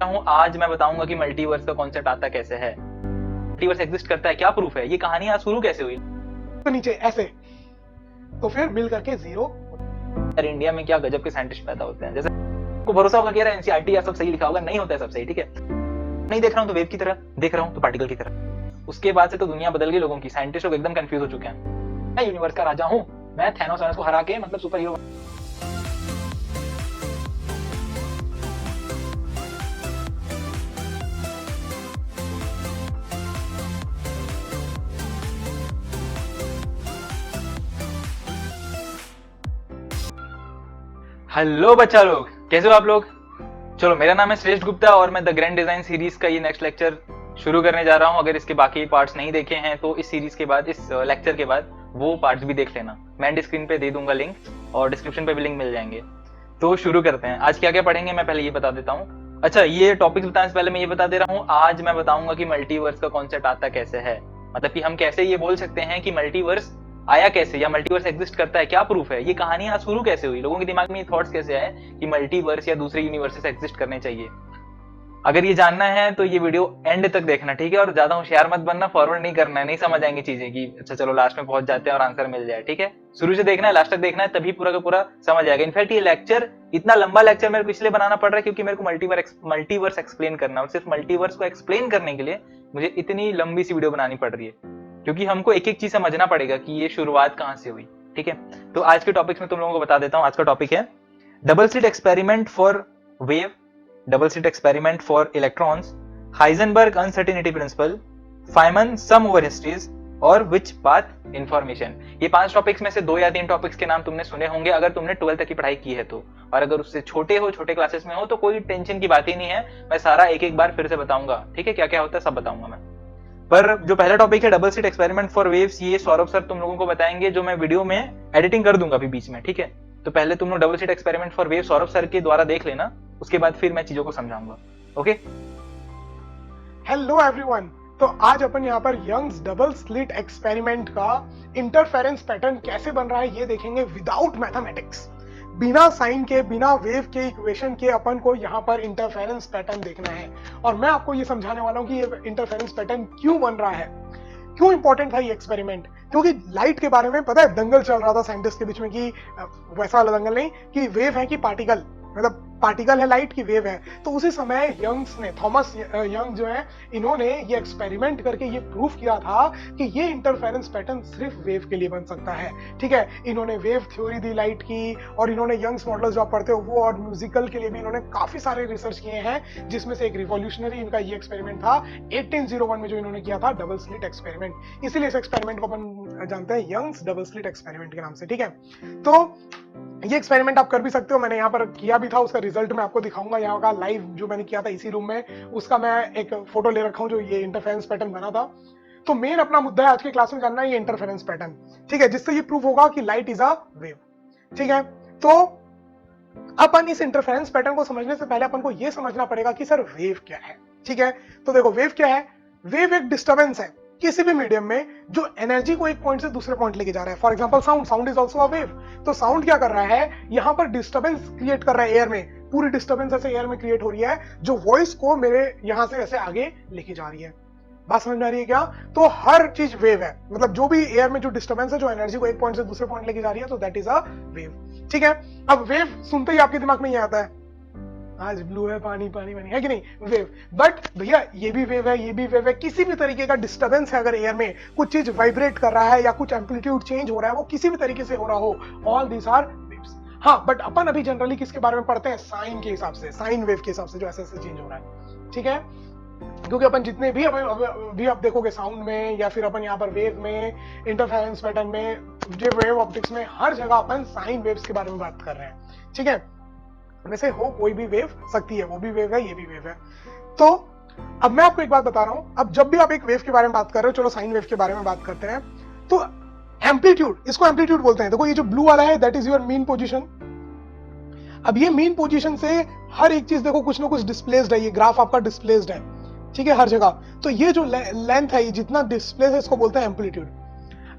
हूँ। आज मैं बताऊंगा कि मल्टीवर्स का कॉन्सेप्ट आता कैसे है, मल्टीवर्स एग्जिस्ट करता है, क्या प्रूफ है, ये कहानी आज शुरू कैसे हुई, तो नीचे ऐसे तो फिर मिल करके जीरो। यार इंडिया में क्या गजब के साइंटिस्ट पैदा होते हैं। जैसे को भरोसा होगा कि यार एनसीईआरटी या सब सही लिखा होगा, नहीं होता है सब सही, ठीक है। नहीं देख रहा हूँ तो वेव की तरह देख रहा हूँ, तो पार्टिकल की तरह। उसके बाद से तो दुनिया बदल गई लोगों की, साइंटिस्ट लोग एकदम कंफ्यूज हो चुके हैं। मैं यूनिवर्स का राजा हूँ, मैं थैनोस को हरा के मतलब सुपर हीरो। हेलो बच्चा लोग, कैसे हो आप लोग। चलो, मेरा नाम है श्रेष्ठ गुप्ता और मैं द ग्रैंड डिजाइन सीरीज का ये नेक्स्ट लेक्चर शुरू करने जा रहा हूँ। अगर इसके बाकी पार्ट्स नहीं देखे हैं तो इस सीरीज के बाद, इस लेक्चर के बाद वो पार्ट्स भी देख लेना। मैं एंड स्क्रीन पे दे दूंगा लिंक और डिस्क्रिप्शन पे भी लिंक मिल जाएंगे। तो शुरू करते हैं। आज क्या क्या पढ़ेंगे मैं पहले ये बता देता हूँ। अच्छा, ये टॉपिक्स बताने से पहले मैं ये बता दे रहा हूँ, आज मैं बताऊंगा कि मल्टीवर्स का कॉन्सेप्ट आता कैसे है, मतलब कि हम कैसे ये बोल सकते हैं कि मल्टीवर्स आया कैसे, या मल्टीवर्स एग्जिस्ट करता है, क्या प्रूफ है, ये कहानी आज शुरू कैसे हुई, लोगों के दिमाग में ये थॉट्स कैसे आए कि मल्टीवर्स या दूसरे यूनिवर्सेस एग्जिस्ट करने चाहिए। अगर ये जानना है तो ये वीडियो एंड तक देखना, ठीक है। और ज्यादा होशियार मत बनना, फॉरवर्ड नहीं करना है, नहीं समझ आएंगे चीजें कि अच्छा चलो लास्ट में पहुंच जाते हैं और आंसर मिल जाए, ठीक है। शुरू से देखना है, लास्ट तक देखना है, तभी पूरा का पूरा समझ आएगा। इनफैक्ट ये लेक्चर, इतना लंबा लेक्चर मेरे को इसलिए बनाना पड़ रहा है क्योंकि मेरे को मल्टीवर्स एक्सप्लेन करना, और सिर्फ मल्टीवर्स को एक्सप्लेन करने के लिए मुझे इतनी लंबी सी वीडियो बनानी पड़ रही है, क्योंकि हमको एक एक चीज समझना पड़ेगा कि ये शुरुआत कहां से हुई, ठीक है। तो आज के टॉपिक्स में तुम लोगों को बता देता हूं। आज का टॉपिक है double slit experiment for wave, double slit experiment for electrons, Heisenberg uncertainty principle, Feynman sum over histories और विच पाथ इंफॉर्मेशन। ये 5 टॉपिक्स में से 2 या 3 टॉपिक्स के नाम तुमने सुने होंगे अगर तुमने 12 तक की पढ़ाई की है तो, और अगर उससे छोटे हो, छोटे क्लासेस में हो तो कोई टेंशन की बात ही नहीं है, मैं सारा एक एक बार फिर से बताऊंगा, ठीक है। क्या क्या होता है सब बताऊंगा मैं। पर जो पहला टॉपिक है double slit experiment for waves, ये सौरभ सर तुम लोगों को बताएंगे, जो मैं वीडियो में एडिटिंग कर दूंगा अभी बीच में, ठीक है। तो पहले तुम लोग double slit experiment for wave Saurabh sir के द्वारा देख लेना, उसके बाद फिर मैं चीजों को समझाऊंगा, ओके। हेलो एवरीवन, तो आज अपन यहाँ पर यंग्स डबल स्लिट एक्सपेरिमेंट का इंटरफेरेंस पैटर्न कैसे बन रहा है ये देखेंगे विदाउट मैथमेटिक्स, बिना साइन के, बिना वेव के इक्वेशन के अपन को यहाँ पर इंटरफेरेंस पैटर्न देखना है। और मैं आपको ये समझाने वाला हूँ कि ये इंटरफेरेंस पैटर्न क्यों बन रहा है, क्यों इंपॉर्टेंट था ये एक्सपेरिमेंट। क्योंकि लाइट के बारे में पता है दंगल चल रहा था साइंटिस्ट के बीच में कि वैसा वाला दंगल नहीं कि वेव है कि पार्टिकल, मतलब पार्टिकल है लाइट की वेव है। तो उसी समय यंग्स ने, थॉमस यंग जो है, इन्होंने ये एक्सपेरिमेंट करके ये प्रूफ किया था कि ये इंटरफेरेंस पैटर्न सिर्फ वेव के लिए बन सकता है, ठीक है। इन्होंने वेव थ्योरी दी लाइट की, और इन्होंने यंग्स मॉडल जो आप पढ़ते हो वो, और म्यूजिकल के लिए भी इन्होंने काफी सारे रिसर्च किए हैं, जिसमें से एक रिवॉल्यूशनरी इनका ये एक्सपेरिमेंट था 1801 में जो इन्होंने किया था, डबल स्लिट एक्सपेरिमेंट। इसीलिए इस एक्सपेरिमेंट को अपन जानते हैं यंग्स डबल स्लिट एक्सपेरिमेंट के नाम से, ठीक है। तो ये एक्सपेरिमेंट आप कर भी सकते हो, मैंने यहाँ पर किया भी था, उसका रिजल्ट मैं आपको दिखाऊंगा। यहाँ का लाइव जो मैंने किया था इसी रूम में, उसका मैं एक फोटो ले रखा हूँ जो ये इंटरफेरेंस पैटर्न बना था। तो मेन अपना मुद्दा है आज के क्लास में जानना है ये इंटरफेरेंस पैटर्न, ठीक है, जिससे ये प्रूफ होगा कि लाइट इज अ वेव, ठीक है। तो अपन इस इंटरफेरेंस पैटर्न को समझने से पहले अपन को ये समझना पड़ेगा कि सर वेव क्या है, ठीक है। तो देखो वेव क्या है, वेव एक डिस्टर्बेंस है किसी भी मीडियम में जो एनर्जी को एक पॉइंट से दूसरे पॉइंट लेके जा रहा है। For example sound is also a wave. तो साउंड क्या कर रहा है, यहाँ पर डिस्टर्बेंस क्रिएट कर रहा है एयर में, पूरी डिस्टर्बेंस ऐसे एयर में क्रिएट हो रही है जो वॉइस को मेरे यहाँ से ऐसे आगे लेके जा रही है। बात समझ में आ रही है क्या। तो हर चीज वेव है, मतलब जो भी एयर में जो डिस्टर्बेंस है जो एनर्जी को एक पॉइंट से दूसरे पॉइंट लेके जा रही है, तो दैट इज अ वेव, ठीक है। अब वेव सुनते ही आपके दिमाग में ये आता है, आज ब्लू है, पानी पानी पानी, है कि नहीं, वेव। बट भैया ये भी वेव है, ये भी वेव है। किसी भी तरीके का डिस्टर्बेंस है अगर एयर में, कुछ चीज वाइब्रेट कर रहा है या कुछ एम्पलीट्यूड चेंज हो रहा है, वो किसी भी तरीके से हो रहा हो, ऑल दीज आर वेव्स। हाँ, बट अपन अभी जनरली किसके बारे में पढ़ते हैं, साइन के हिसाब से, साइन वेव के हिसाब से जो ऐसे ऐसे चेंज हो रहा है, ठीक है। क्योंकि अपन जितने भी अभी आप देखोगे साउंड में या फिर अपन यहाँ पर वेव में, इंटरफेरेंस पैटर्न में, वेव ऑप्टिक्स में, हर जगह अपन साइन वेव्स के बारे में बात कर रहे हैं, ठीक है। वैसे हो कोई भी वेव सकती है, वो भी वेव है, ये भी वेव है। तो अब मैं आपको एक बात बता रहा हूं, अब जब भी आप एक वेव के बारे में बात कर रहे हो, चलो साइन वेव के बारे में बात करते हैं, तो एम्पलीट्यूड, इसको एम्पलीट्यूड बोलते हैं। देखो ये जो ब्लू वाला है that is your mean position. अब ये मीन पोजीशन से हर एक चीज देखो कुछ ना कुछ डिस्प्लेस्ड है, ये ग्राफ आपका डिस्प्लेस्ड है, ठीक है, हर जगह। तो ये जो लेंथ है, ये जितना डिस्प्लेस है, इसको बोलते हैं एम्पलीट्यूड।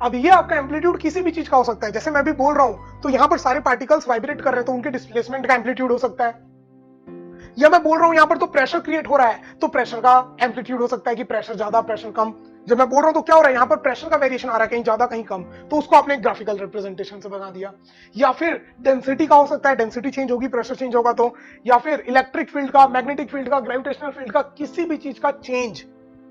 अब ये आपका एम्पलीट्यूड किसी भी चीज का हो सकता है, जैसे मैं भी बोल रहा हूं तो यहाँ पर सारे पार्टिकल्स वाइब्रेट कर रहे हैं, तो उनके डिस्प्लेसमेंट का एम्पलीट्यूड हो सकता है। या मैं बोल रहा हूं यहां पर तो प्रेशर क्रिएट हो रहा है, तो प्रेशर का एम्पलीट्यूड हो सकता है कि प्रेशर ज्यादा प्रेशर कम। जब मैं बोल रहा हूं तो क्या हो रहा है, यहां पर प्रेशर का वेरिएशन आ रहा है, कहीं ज्यादा कहीं कम, तो उसको आपने ग्राफिकल रिप्रेजेंटेशन से बना दिया। या फिर डेंसिटी का हो सकता है, डेंसिटी चेंज होगी प्रेशर चेंज होगा तो। या फिर इलेक्ट्रिक फील्ड का, मैग्नेटिक फील्ड का, ग्रेविटेशनल फील्ड का, किसी भी चीज का चेंज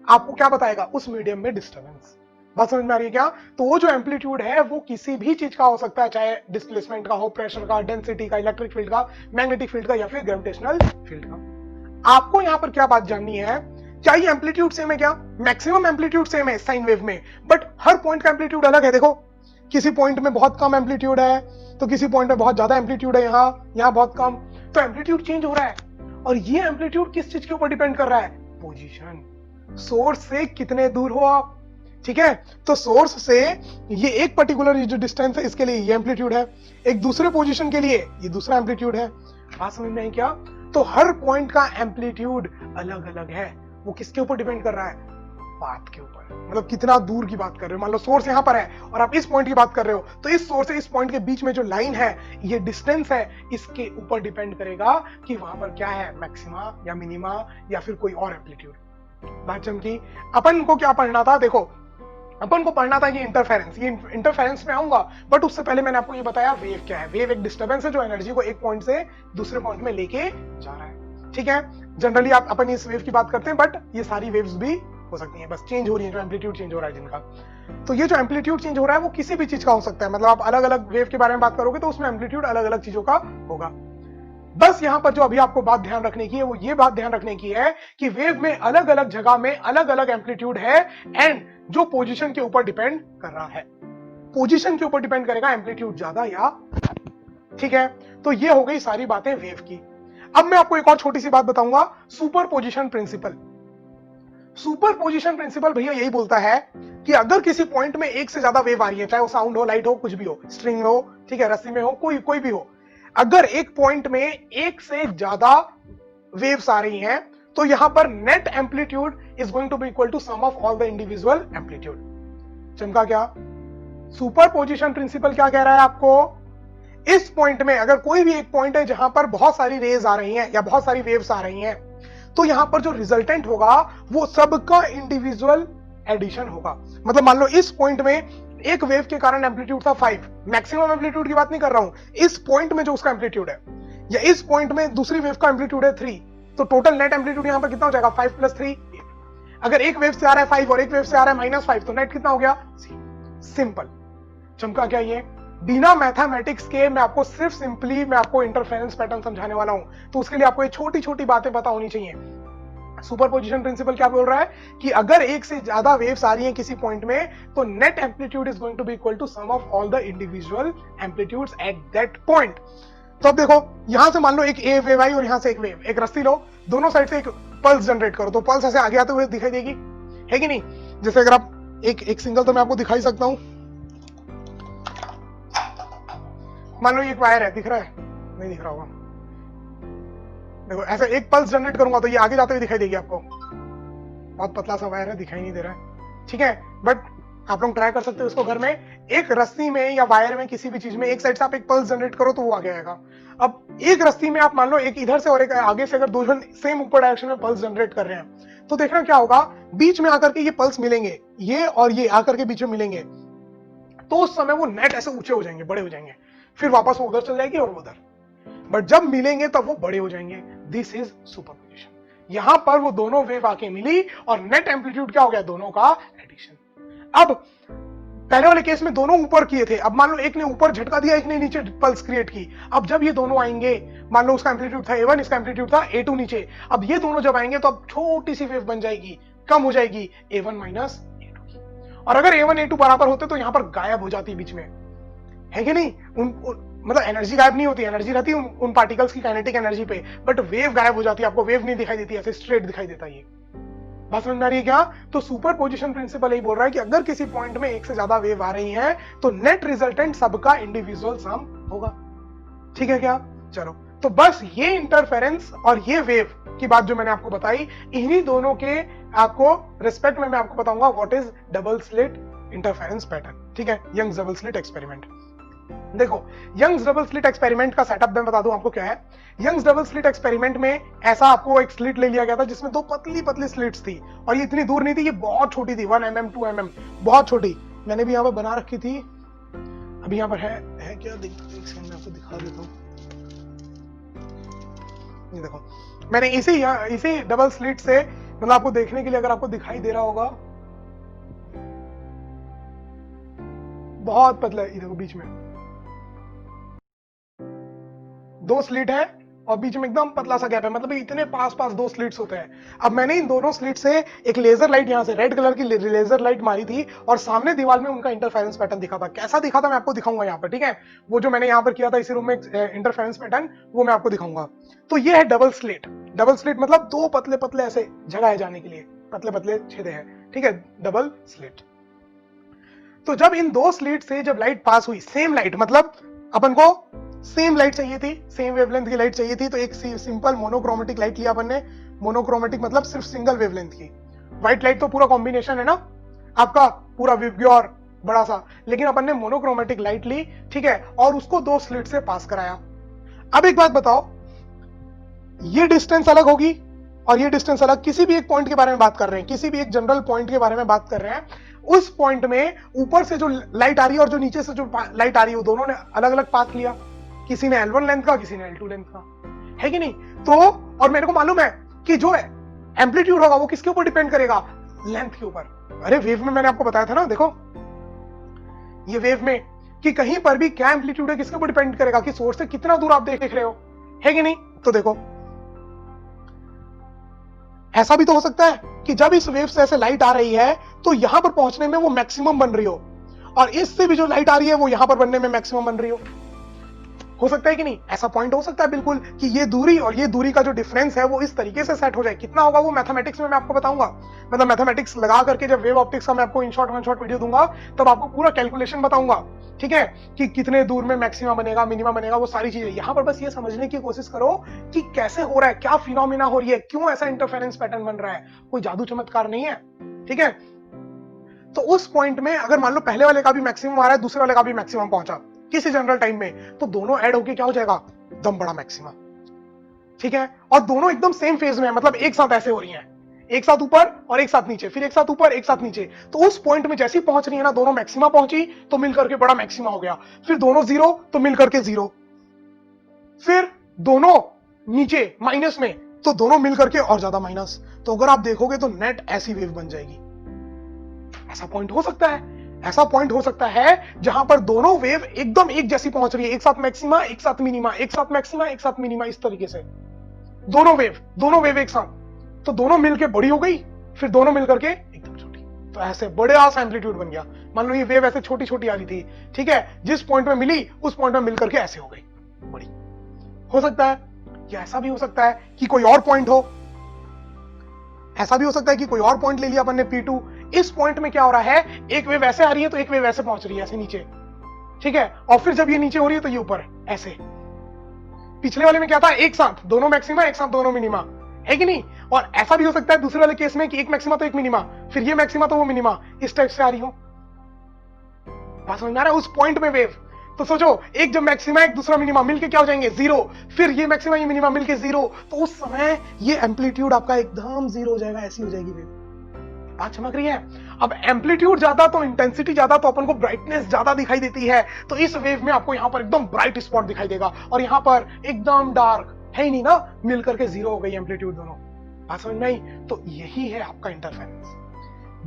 आपको क्या बताएगा, उस मीडियम में डिस्टर्बेंस। बात समझ में आ रही है क्या? तो वो जो एम्पलीट्यूड है वो किसी भी चीज का हो सकता है, चाहे डिस्प्लेसमेंट का हो, प्रेशर का, डेंसिटी का, इलेक्ट्रिक फील्ड का, मैग्नेटिक फील्ड का, या फिर ग्रेविटेशनल फील्ड का। आपको यहां पर क्या बात जाननी है, क्या ये एम्पलीट्यूड सेम है? क्या मैक्सिमम एम्पलीट्यूड सेम है साइन वेव में, बट हर पॉइंट का एम्पलीट्यूड अलग है। देखो किसी पॉइंट में बहुत कम एम्पलीट्यूड है, तो किसी पॉइंट में बहुत ज्यादा एम्पलीट्यूड है, यहाँ बहुत कम, तो एम्पलीट्यूड चेंज हो रहा है। और ये एम्पलीट्यूड किस चीज के ऊपर डिपेंड कर रहा है? पोजीशन, सोर्स से कितने दूर हो आप। ठीक है, तो सोर्स से ये एक पर्टिकुलर जो डिस्टेंस है इसके लिए ये एम्पलीट्यूड है, एक दूसरे पोजीशन के लिए ये दूसरा एम्पलीट्यूड है। बात समझ में आई क्या? तो हर पॉइंट का एम्पलीट्यूड अलग अलग है। वो किसके ऊपर डिपेंड कर रहा है? पाथ के ऊपर, मतलब कितना दूर की बात कर रहे हो। मान लो सोर्स यहां पर है और आप इस पॉइंट की बात कर रहे हो, तो इस सोर्स से इस पॉइंट के बीच में जो लाइन है, ये डिस्टेंस है, इसके ऊपर डिपेंड करेगा कि वहां पर क्या है, मैक्सिमा या मिनिमा या फिर कोई और एम्पलीट्यूड। बात चमकी। अपन को क्या पढ़ना था? देखो अपन को पढ़ना था ये इंटरफेरेंस। ये इंटरफेरेंस में आऊंगा, बट उससे पहले मैंने आपको ये बताया वेव क्या है। वेव एक डिस्टर्बेंस है जो एनर्जी को एक पॉइंट से दूसरे पॉइंट में लेके जा रहा है। ठीक है, जनरली आप अपन इस वेव की बात करते हैं, बट ये सारी वेव्स भी हो सकती हैं, बस चेंज हो रही है, जो एम्पलीट्यूड चेंज हो रहा है जिनका। तो ये जो एम्पलीट्यूड चेंज हो रहा है वो किसी भी चीज का हो सकता है, मतलब आप अलग अलग वेव के बारे में बात करोगे तो उसमें एम्पलीट्यूड अलग अलग चीजों का होगा। बस यहां पर जो अभी आपको बात ध्यान रखने की है वो ये बात ध्यान रखने की है कि वेव में अलग अलग जगह में अलग अलग एम्पलीट्यूड है, एंड जो पोजीशन के ऊपर डिपेंड कर रहा है, पोजीशन के ऊपर डिपेंड करेगा एम्पलीट्यूड ज्यादा या कम। ठीक है, तो ये हो गई सारी बातें वेव की। अब मैं आपको एक और छोटी सी बात बताऊंगा, superposition principle. Superposition principle भैया यही बोलता है कि अगर किसी पॉइंट में एक से ज्यादा वेव आ रही है, चाहे वो साउंड हो, लाइट हो, कुछ भी हो, स्ट्रिंग हो, ठीक है, रस्सी में हो, कोई भी हो, अगर एक पॉइंट में एक से ज्यादा वेव्स आ रही हैं, तो यहां पर net amplitude is going to be equal to sum of all the individual amplitude. चमका क्या? सुपर पोजिशन प्रिंसिपल क्या कह रहा है आपको? इस पॉइंट में अगर कोई भी एक पॉइंट है जहां पर बहुत सारी रेज आ रही हैं या बहुत सारी वेव्स आ रही हैं, तो यहां पर जो रिजल्टेंट होगा वो सबका इंडिविजुअल एडिशन होगा। मतलब मान लो इस पॉइंट में एक वेव के कारण एम्पलीट्यूड था 5, मैक्सिमम एम्पलीट्यूड की बात नहीं कर रहा हूं, इस पॉइंट में जो उसका एम्पलीट्यूड है, या इस पॉइंट में दूसरी वेव का एम्पलीट्यूड है 3, तो टोटल नेट एम्पलीट्यूड यहां पर कितना हो जाएगा? 5 + 3। अगर एक वेव से आ रहा है 5 और एक वेव से आ रहा है -5, तो नेट कितना हो गया? सिंपल। चमका क्या ये? बिना मैथमेटिक्स के मैं आपको सिर्फ सिंपली मैं आपको इंटरफेरेंस पैटर्न समझाने वाला हूं, तो उसके लिए आपको ये छोटी छोटी बातें पता होनी चाहिए। सुपरपोजिशन प्रिंसिपल क्या बोल रहा है कि अगर एक से ज्यादा वेव्स आ रही हैं किसी पॉइंट में, तो net amplitude is going to be equal to sum of all the individual amplitudes at that point. तो अब देखो यहां से मान लो एक ए वेव आई और यहां से एक वेव, एक रस्सी लो, दोनों साइड से एक पल्स जनरेट करो, तो पल्स ऐसे आगे आते हुए दिखाई देगी, है कि नहीं? जैसे अगर आप एक सिंगल तो मैं आपको दिखाई सकता हूं, मान लो ये एक वायर है, दिख रहा है? नहीं दिख रहा होगा। देखो ऐसे एक पल्स जनरेट करूंगा तो ये आगे जाते हुए दिखाई देगी आपको, बहुत पतला सा वायर है, दिखाई नहीं दे रहा है, ठीक है, बट आप लोग ट्राई कर सकते हो इसको घर में, एक रस्सी में या वायर में किसी भी चीज में एक साइड से आप एक पल्स जनरेट करो तो वो आगे आएगा। अब एक रस्सी में आप मान लो एक इधर से और एक आगे से, अगर दो जन सेम ऊपर डायरेक्शन में पल्स जनरेट कर रहे हैं, तो देखना क्या होगा, बीच में आकर के ये पल्स मिलेंगे, ये और ये आकर के बीच में मिलेंगे, तो उस समय वो नेट ऐसे ऊंचे हो जाएंगे, बड़े हो जाएंगे, फिर वापस वो उधर चल जाएगी और उधर, बट जब मिलेंगे तब वो बड़े हो जाएंगे। This is superposition. यहां पर वो दोनों वेव आके मिली और नेट एम्पलीट्यूड क्या हो गया? दोनों का एडिशन। अब पहले वाले केस में दोनों ऊपर किए थे, अब मान लो एक ने ऊपर झटका दिया, एक ने नीचे पल्स क्रिएट की। अब जब ये दोनों आएंगे, मान लो उसका एम्पलीट्यूड था A1, इसका एम्पलीट्यूड था A2 नीचे, अब ये दोनों जब आएंगे तो अब छोटी सी वेव बन जाएगी, कम हो जाएगी, A1 - A2 की। और अगर A1 A2 बराबर होते तो यहां पर गायब हो जाती बीच में, है कि नहीं? मतलब एनर्जी गायब नहीं होती, एनर्जी रहती उन पार्टिकल्स की काइनेटिक एनर्जी पे, बट वेव गायब हो जाती है, आपको वेव नहीं दिखाई देती, ऐसे स्ट्रेट दिखाई देता है। ये बात समझ में आ रही है क्या? तो सुपरपोजिशन प्रिंसिपल यही बोल रहा है कि अगर किसी पॉइंट में एक से ज्यादा वेव आ रही है तो नेट रिजल्टेंट सबका इंडिविजुअल सम होगा। ठीक है क्या? चलो, तो बस ये इंटरफेरेंस और ये वेव की बात जो मैंने आपको बताई, इन्हीं दोनों के आपको रिस्पेक्ट में मैं आपको बताऊंगा what is double slit interference pattern. ठीक है, यंग्स डबल स्लिट एक्सपेरिमेंट। देखो, यंग्स डबल स्लिट एक्सपेरिमेंट का सेटअप मैं बता दूं आपको क्या है। यंग्स डबल स्लिट एक्सपेरिमेंट में ऐसा आपको एक स्लिट ले लिया गया था जिसमें दो पतली पतली स्लिट्स थी, और ये इतनी दूर नहीं थी, ये बहुत छोटी थी, 1 mm 2 mm, बहुत छोटी। मैंने भी यहाँ पर बना रखी थी, अभी यहाँ पर है क्या, एक सेकंड में आपको दिखा देता हूँ। ये देखो, मैंने इसी डबल स्लिट से, मतलब आपको देखने के लिए, अगर आपको दिखाई दे रहा होगा, बहुत पतला है, ये देखो बीच में 2 स्लिट है और बीच में एकदम पतला सा गैप है, मतलब इतने पास पास 2 स्लिट्स होते हैं। अब मैंने इन दोनों स्लिट से एक लेजर लाइट, यहाँ से रेड कलर की लेजर लाइट मारी थी, और सामने दीवार में उनका इंटरफेरेंस पैटर्न दिखा था। कैसा दिखा था मैं आपको दिखाऊंगा यहाँ पर, ठीक है। वो जो मैंने यहाँ पर किया था इसी रूम में इंटरफेरेंस पैटर्न, वो मैं आपको दिखाऊंगा। तो ये है डबल स्लिट। डबल स्लिट मतलब 2 पतले पतले ऐसे जगह है जाने के लिए, पतले पतले छेदे हैं, ठीक है, डबल स्लिट। तो जब इन 2 स्लिट से जब लाइट पास हुई, सेम लाइट, मतलब अपन को सेम लाइट चाहिए थी, सेम वेवलेंथ की लाइट चाहिए थी, तो एक सिंपल मोनोक्रोमेटिक लाइट लिया अपन ने। मोनोक्रोमेटिक मतलब सिर्फ सिंगल वेवलेंथ की। व्हाइट लाइट तो पूरा कॉम्बिनेशन है ना आपका, पूरा विबग्योर बड़ा सा, लेकिन अपन ने मोनोक्रोमेटिक लाइट ली, ठीक है, और उसको 2 स्लिट से पास कराया। अब एक बात बताओ, ये डिस्टेंस अलग होगी और ये डिस्टेंस अलग, किसी भी एक पॉइंट के बारे में बात कर रहे हैं, किसी भी एक जनरल पॉइंट के बारे में बात कर रहे हैं, उस पॉइंट में ऊपर से जो लाइट आ रही है और जो नीचे से जो लाइट आ रही है, वो दोनों ने अलग अलग पाथ लिया। किसी ने L1 लेंथ का, किसी ने L2 लेंथ का, है कि नहीं। तो और मेरे को मालूम है कि जो एम्पलीट्यूड होगा वो किसके ऊपर डिपेंड करेगा, लेंथ के ऊपर। अरे वेव में मैंने आपको बताया था ना, देखो ये वेव में कि कहीं पर भी क्या एम्पलीट्यूड है किसके ऊपर डिपेंड करेगा, कि सोर्स से कितना दूर आप देख रहे हो, है कि नहीं। तो देखो, ऐसा भी तो हो सकता है कि जब इस वेव से ऐसे लाइट आ रही है तो यहां पर पहुंचने में वो मैक्सिमम बन रही हो, और इससे भी जो लाइट आ रही है वो यहां पर बनने में मैक्सिमम बन रही हो सकता है कि नहीं। ऐसा पॉइंट हो सकता है बिल्कुल, कि ये दूरी और ये दूरी का जो डिफरेंस है वो इस तरीके से सेट हो जाए। कितना होगा वो मैथमेटिक्स में मैं आपको बताऊंगा, मतलब मैथमेटिक्स लगा करके जब वेव ऑप्टिक्स का मैं आपको in short one shot video दूंगा तब आपको पूरा कैलकुलेशन बताऊंगा, ठीक है, कि कितने दूर में मैक्सिमम बनेगा, मिनिमम बनेगा, वो सारी चीजें। यहां पर बस ये समझने की कोशिश करो कि कैसे हो रहा है, क्या फिनोमिना हो रही है, क्यों ऐसा इंटरफेरेंस पैटर्न बन रहा है, कोई जादू चमत्कार नहीं है, ठीक है। तो उस पॉइंट में अगर मान लो पहले वाले का भी मैक्सिमम आ रहा है, दूसरे वाले का भी मैक्सिमम पहुंचा किसी जनरल टाइम में, तो दोनों ऐड होके क्या हो जाएगा, एकदम बड़ा मैक्सिमम, ठीक है। और दोनों एकदम सेम फेज में है, मतलब एक साथ ऐसे हो रही हैं, एक साथ ऊपर और एक साथ नीचे, फिर एक साथ ऊपर एक साथ नीचे। तो उस पॉइंट में जैसी पहुंच रही है ना, दोनों मैक्सिमा पहुंची तो मिलकर के बड़ा मैक्सिमा हो गया, फिर दोनों 0 तो मिलकर के 0, फिर दोनों नीचे माइनस में तो दोनों मिलकर के और ज्यादा माइनस। तो अगर आप देखोगे तो नेट ऐसी वेव बन जाएगी। ऐसा पॉइंट हो सकता है, ऐसा पॉइंट हो सकता है जहां पर दोनों वेव एकदम एक जैसी पहुंच रही है, एक साथ मैक्सिमा एक साथ मिनिमा, एक साथ मैक्सिमा एक साथ मिनिमा, इस तरीके से दोनों वेव एक साथ, तो दोनों मिलके बड़ी हो गई, फिर दोनों मिलकर के एकदम छोटी, तो ऐसे बड़े सा एम्पलीट्यूड बन गया। मान लो ये वेव ऐसे छोटी छोटी आ रही थी, ठीक है, जिस पॉइंट में मिली उस पॉइंट में मिलकर के ऐसे हो गई बड़ी। हो सकता है, या ऐसा भी हो सकता है कि कोई और पॉइंट हो, ऐसा भी हो सकता है कि कोई और पॉइंट ले लिया अपन ने P2, इस पॉइंट में क्या हो रहा है, एक वेव ऐसे आ रही है तो एक वेव ऐसे पहुंच रही है, ऐसे नीचे, ठीक है, और फिर जब ये नीचे हो रही है तो ये ऊपर ऐसे। पिछले वाले में क्या था, एक साथ दोनों मैक्सिमा एक साथ दोनों मिनिमा, है कि नहीं। और ऐसा भी हो सकता है दूसरे वाले केस में कि एक मैक्सिमा तो एक मिनिमा, फिर ये मैक्सिमा तो वो मिनिमा, इस टाइप से आ रही हो। बात समझ में आ रहा है, उस पॉइंट में वेव। तो सोचो, एक जब मैक्सिमा एक दूसरा मिनिमा मिलके क्या हो जाएंगे, 0, फिर ये मैक्सिमा ये मिनिमा मिलके 0, तो उस समय ये एम्पलीट्यूड आपका एकदम 0 हो जाएगा, ऐसी हो जाएगी वेव। बात समझ रही है। अब एम्पलीट्यूड ज्यादा तो इंटेंसिटी ज्यादा तो अपन को ब्राइटनेस ज्यादा दिखाई देती है, तो इस वेव में आपको यहाँ पर एकदम ब्राइट स्पॉट दिखाई देगा और यहाँ पर एकदम डार्क, है ही नहीं ना, मिलकर के 0 हो गई एम्पलीट्यूड दोनों। बात समझ में आई। तो यही है आपका इंटरफेरेंस।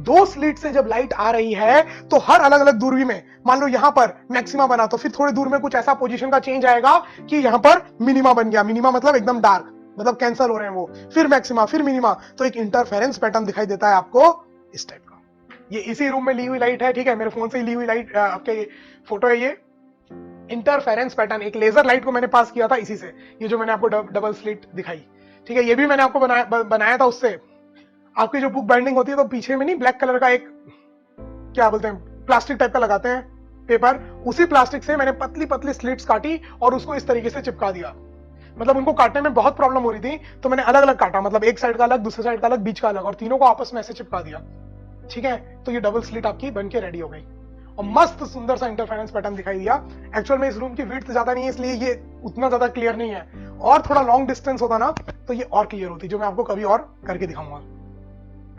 2 स्लिट से जब लाइट आ रही है तो हर अलग अलग दूरी में, मान लो यहां पर मैक्सिमा बना तो फिर थोड़ी दूर में कुछ ऐसा पोजीशन का चेंज आएगा कि यहां पर मिनिमा बन गया। मिनिमा मतलब एकदम डार्क, मतलब कैंसल हो रहे हैं वो, फिर मैक्सिमा फिर मिनिमा, तो एक इंटरफेरेंस पैटर्न दिखाई देता है आपको इस टाइप का। ये इसी रूम में ली हुई लाइट है, ठीक है, मेरे फोन से ली हुई लाइट आपके फोटो है। ये इंटरफेरेंस पैटर्न, एक लेजर लाइट को मैंने पास किया था इसी से, ये जो मैंने आपको डबल स्लिट दिखाई, ठीक है। ये भी मैंने आपको बनाया था उससे। आपकी जो बुक बाइंडिंग होती है तो पीछे में नहीं ब्लैक कलर का एक क्या बोलते हैं, प्लास्टिक टाइप का लगाते हैं पेपर, उसी प्लास्टिक से मैंने पतली पतली स्लिट्स काटी और उसको इस तरीके से चिपका दिया। मतलब उनको काटने में बहुत प्रॉब्लम हो रही थी तो मैंने अलग अलग काटा, मतलब एक साइड का अलग, दूसरे साइड का अलग, बीच का अलग, और तीनों को आपस में ऐसे चिपका दिया, ठीक है। तो ये डबल स्लिट आपकी बन के रेडी हो गई। और मस्त सुंदर सा इंटरफेरेंस पैटर्न दिखाई दिया। एक्चुअल में इस रूम की विड्थ ज्यादा नहीं है इसलिए ये उतना ज्यादा क्लियर नहीं है, और थोड़ा लॉन्ग डिस्टेंस होता ना तो ये और क्लियर होती, जो मैं आपको कभी और करके दिखाऊंगा।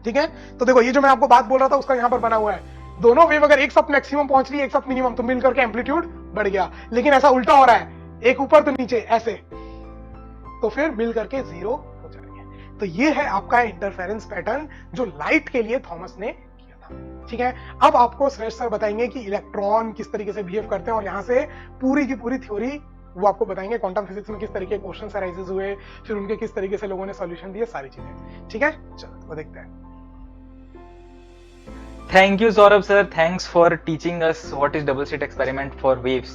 ठीक है, तो देखो ये जो मैं आपको बात बोल रहा था उसका यहाँ पर बना हुआ है। दोनों वेव अगर एक साथ मैक्सिमम पहुंच रही है, एक साथ मिनिमम, तो मिलकर के एम्पलीट्यूड बढ़ गया। लेकिन ऐसा उल्टा हो रहा है, एक ऊपर तो नीचे ऐसे, तो फिर मिल करके जीरो हो जाएंगे। तो ये है आपका इंटरफेरेंस पैटर्न जो लाइट के लिए थॉमस ने किया था। ठीक है, अब आपको श्रेष्ठ सर बताएंगे कि इलेक्ट्रॉन किस तरीके से बिहेव करते हैं, और यहाँ से पूरी की पूरी थ्योरी वो आपको बताएंगे। क्वांटम फिजिक्स में किस तरीके के क्वेश्चन अराइजेस हुए, फिर उनके किस तरीके से लोगों ने सॉल्यूशन दिए, सारी चीजें। ठीक है, चलो वो देखते हैं। Thank you Saurabh sir, thanks for teaching us what is double slit experiment for waves.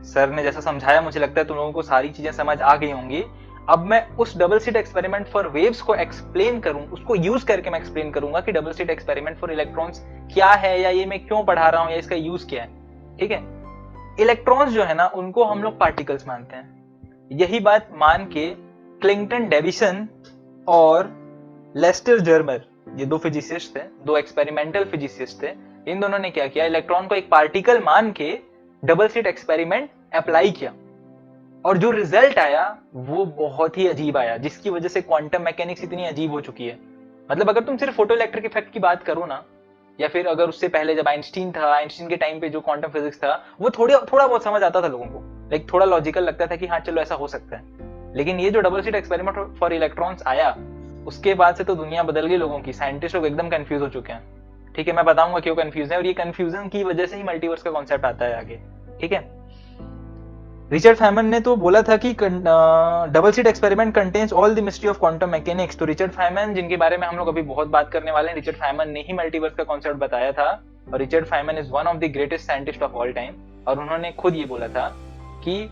Sir ने जैसा समझाया मुझे लगता है तुम लोगों को सारी चीजें समझ आ गई होंगी। अब मैं उस double slit experiment for waves को एक्सप्लेन करूं, उसको यूज करके मैं एक्सप्लेन करूंगा कि double slit experiment for electrons क्या है, या ये मैं क्यों पढ़ा रहा हूं, या इसका यूज क्या है। ठीक है, इलेक्ट्रॉन्स जो है ना उनको हम लोग पार्टिकल्स मानते हैं। यही बात मान के क्लिंगटन डेविसन और लेस्टर जर्मर, ये दो फिजिसिस्ट थे, दो एक्सपेरिमेंटल फिजिसिस्ट थे, इन दोनों ने क्या किया, इलेक्ट्रॉन को एक पार्टिकल मान के डबल स्लिट एक्सपेरिमेंट अप्लाई किया, और जो रिजल्ट आया वो बहुत ही अजीब आया, जिसकी वजह से क्वांटम मैकेनिक्स इतनी अजीब हो चुकी है। मतलब अगर तुम सिर्फ फोटो इलेक्ट्रिक इफेक्ट की बात करो ना, या फिर अगर उससे पहले जब आइंस्टीन था, आइंस्टीन के टाइम पे जो क्वांटम फिजिक्स था वो थोड़ा बहुत समझ आता था लोगों को, लाइक थोड़ा लॉजिकल लगता था कि हाँ चलो ऐसा हो सकता है। लेकिन ये जो double slit experiment for electrons आया, उसके बाद से तो दुनिया बदल गई लोगों की। साइंटिस्ट लोग एकदम कंफ्यूज हो चुके हैं। ठीक है, मैं बताऊंगा क्यों कंफ्यूज है, और ये कंफ्यूजन की वजह से ही मल्टीवर्स का कॉन्सेप्ट आता है आगे। ठीक है, रिचर्ड फैमन ने तो बोला था कि double slit experiment contains all the mystery of quantum mechanics. तो रिचर्ड फैमन, जिनके बारे में हम लोग अभी बहुत बात करने वाले हैं, रिचर्ड फैमन ने ही मल्टीवर्स का कॉन्सेप्ट बताया था, और Richard Feynman is one of the greatest scientist of all time. और उन्होंने खुद ये बोला था कि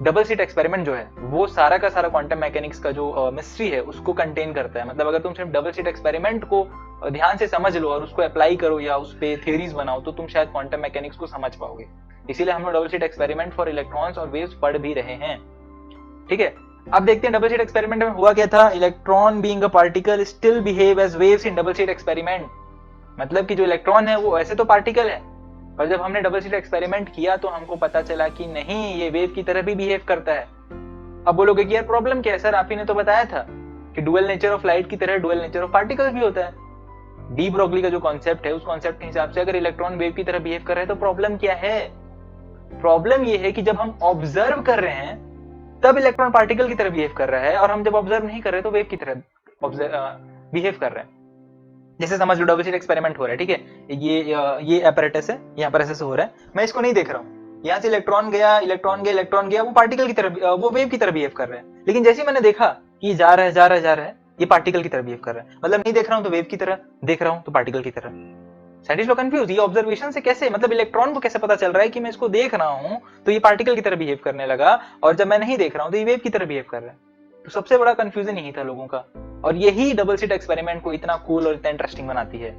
डबल स्लिट एक्सपेरिमेंट जो है वो सारा का सारा क्वांटम मैकेनिक्स का जो मिस्ट्री है उसको कंटेन करता है। मतलब अगर तुम सिर्फ डबल स्लिट एक्सपेरिमेंट को ध्यान से समझ लो और उसको अप्लाई करो या उस पे थ्योरीज बनाओ, तो तुम शायद क्वांटम मैकेनिक्स को समझ पाओगे। इसीलिए हम लोग double slit experiment for electrons और वेव्स पढ़ भी रहे हैं। ठीक है, अब देखते हैं डबल स्लिट एक्सपेरिमेंट में हुआ क्या था। Electron being a particle still behave as waves in double slit experiment. मतलब कि जो इलेक्ट्रॉन है वो ऐसे तो पार्टिकल है, पर जब हमने डबल स्लिट एक्सपेरिमेंट किया तो हमको पता चला कि नहीं, ये वेव की तरह भी बिहेव करता है। अब बोलोगे कि यार प्रॉब्लम क्या है सर, आप ही ने तो बताया था कि डुअल नेचर ऑफ लाइट की तरह डुअल नेचर ऑफ पार्टिकल्स भी होता है। डी ब्रोगली का जो कॉन्सेप्ट है, उस कॉन्सेप्ट के हिसाब से अगर इलेक्ट्रॉन वेव की तरह बिहेव कर रहे हैं तो प्रॉब्लम क्या है। प्रॉब्लम ये है कि जब हम ऑब्जर्व कर रहे हैं तब इलेक्ट्रॉन पार्टिकल की तरह बिहेव कर रहा है, और हम जब ऑब्जर्व नहीं कर रहे तो वेव की तरह बिहेव कर रहे हैं। जैसे समझ लो डबल स्लिट एक्सपेरिमेंट हो रहा है, ठीक है, ये apparatus है, यहाँ पर ऐसे हो रहा है, मैं इसको नहीं देख रहा हूँ, यहाँ से इलेक्ट्रॉन गया, वो पार्टिकल की तरह, वो वेव की तरह बिहेव कर रहे हैं। लेकिन जैसे मैंने देखा कि जा रहा है, ये पार्टिकल की तरह बिहेव कर रहा है। मतलब नहीं देख रहा हूँ तो वेव की तरह, देख रहा हूँ तो पार्टिकल की तरह। साइंटिस्ट लोग कंफ्यूज, ये ऑब्जर्वेशन से कैसे, मतलब इलेक्ट्रॉन को कैसे पता चल रहा है कि मैं इसको देख रहा हूँ तो ये पार्टिकल की तरह बिहेव करने लगा, और जब मैं नहीं देख रहा हूँ तो ये वेव की तरह बिहेव कर रहा है। तो सबसे बड़ा कंफ्यूजन यही था लोगों का, और यही डबल स्लिट एक्सपेरिमेंट को इतना कूल और इतना इंटरेस्टिंग बनाती है।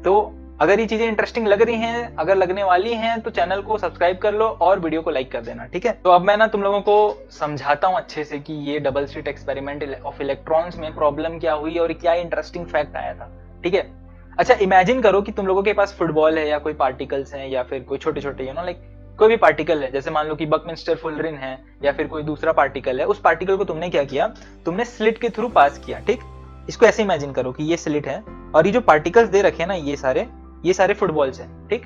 तो अगर ये चीजें इंटरेस्टिंग लग रही हैं, अगर लगने वाली हैं, तो चैनल को सब्सक्राइब कर लो और वीडियो को लाइक कर देना। ठीक है, तो अब मैं ना तुम लोगों को समझाता हूँ अच्छे से कि ये double slit experiment of electrons में प्रॉब्लम क्या हुई और क्या इंटरेस्टिंग फैक्ट आया था। ठीक है, अच्छा इमेजिन करो कि तुम लोगों के पास फुटबॉल है, या कोई पार्टिकल्स हैं, या फिर कोई छोटे छोटे लाइक कोई भी पार्टिकल है। जैसे मान लो कि बकमिंस्टर फुलरिन है, या फिर कोई दूसरा पार्टिकल है। उस पार्टिकल को तुमने क्या किया, तुमने स्लिट के थ्रू पास किया। ठीक, इसको ऐसे इमेजिन करो कि ये स्लिट है, और ये जो पार्टिकल्स दे रखे हैं ना, ये सारे फुटबॉल्स हैं। ठीक,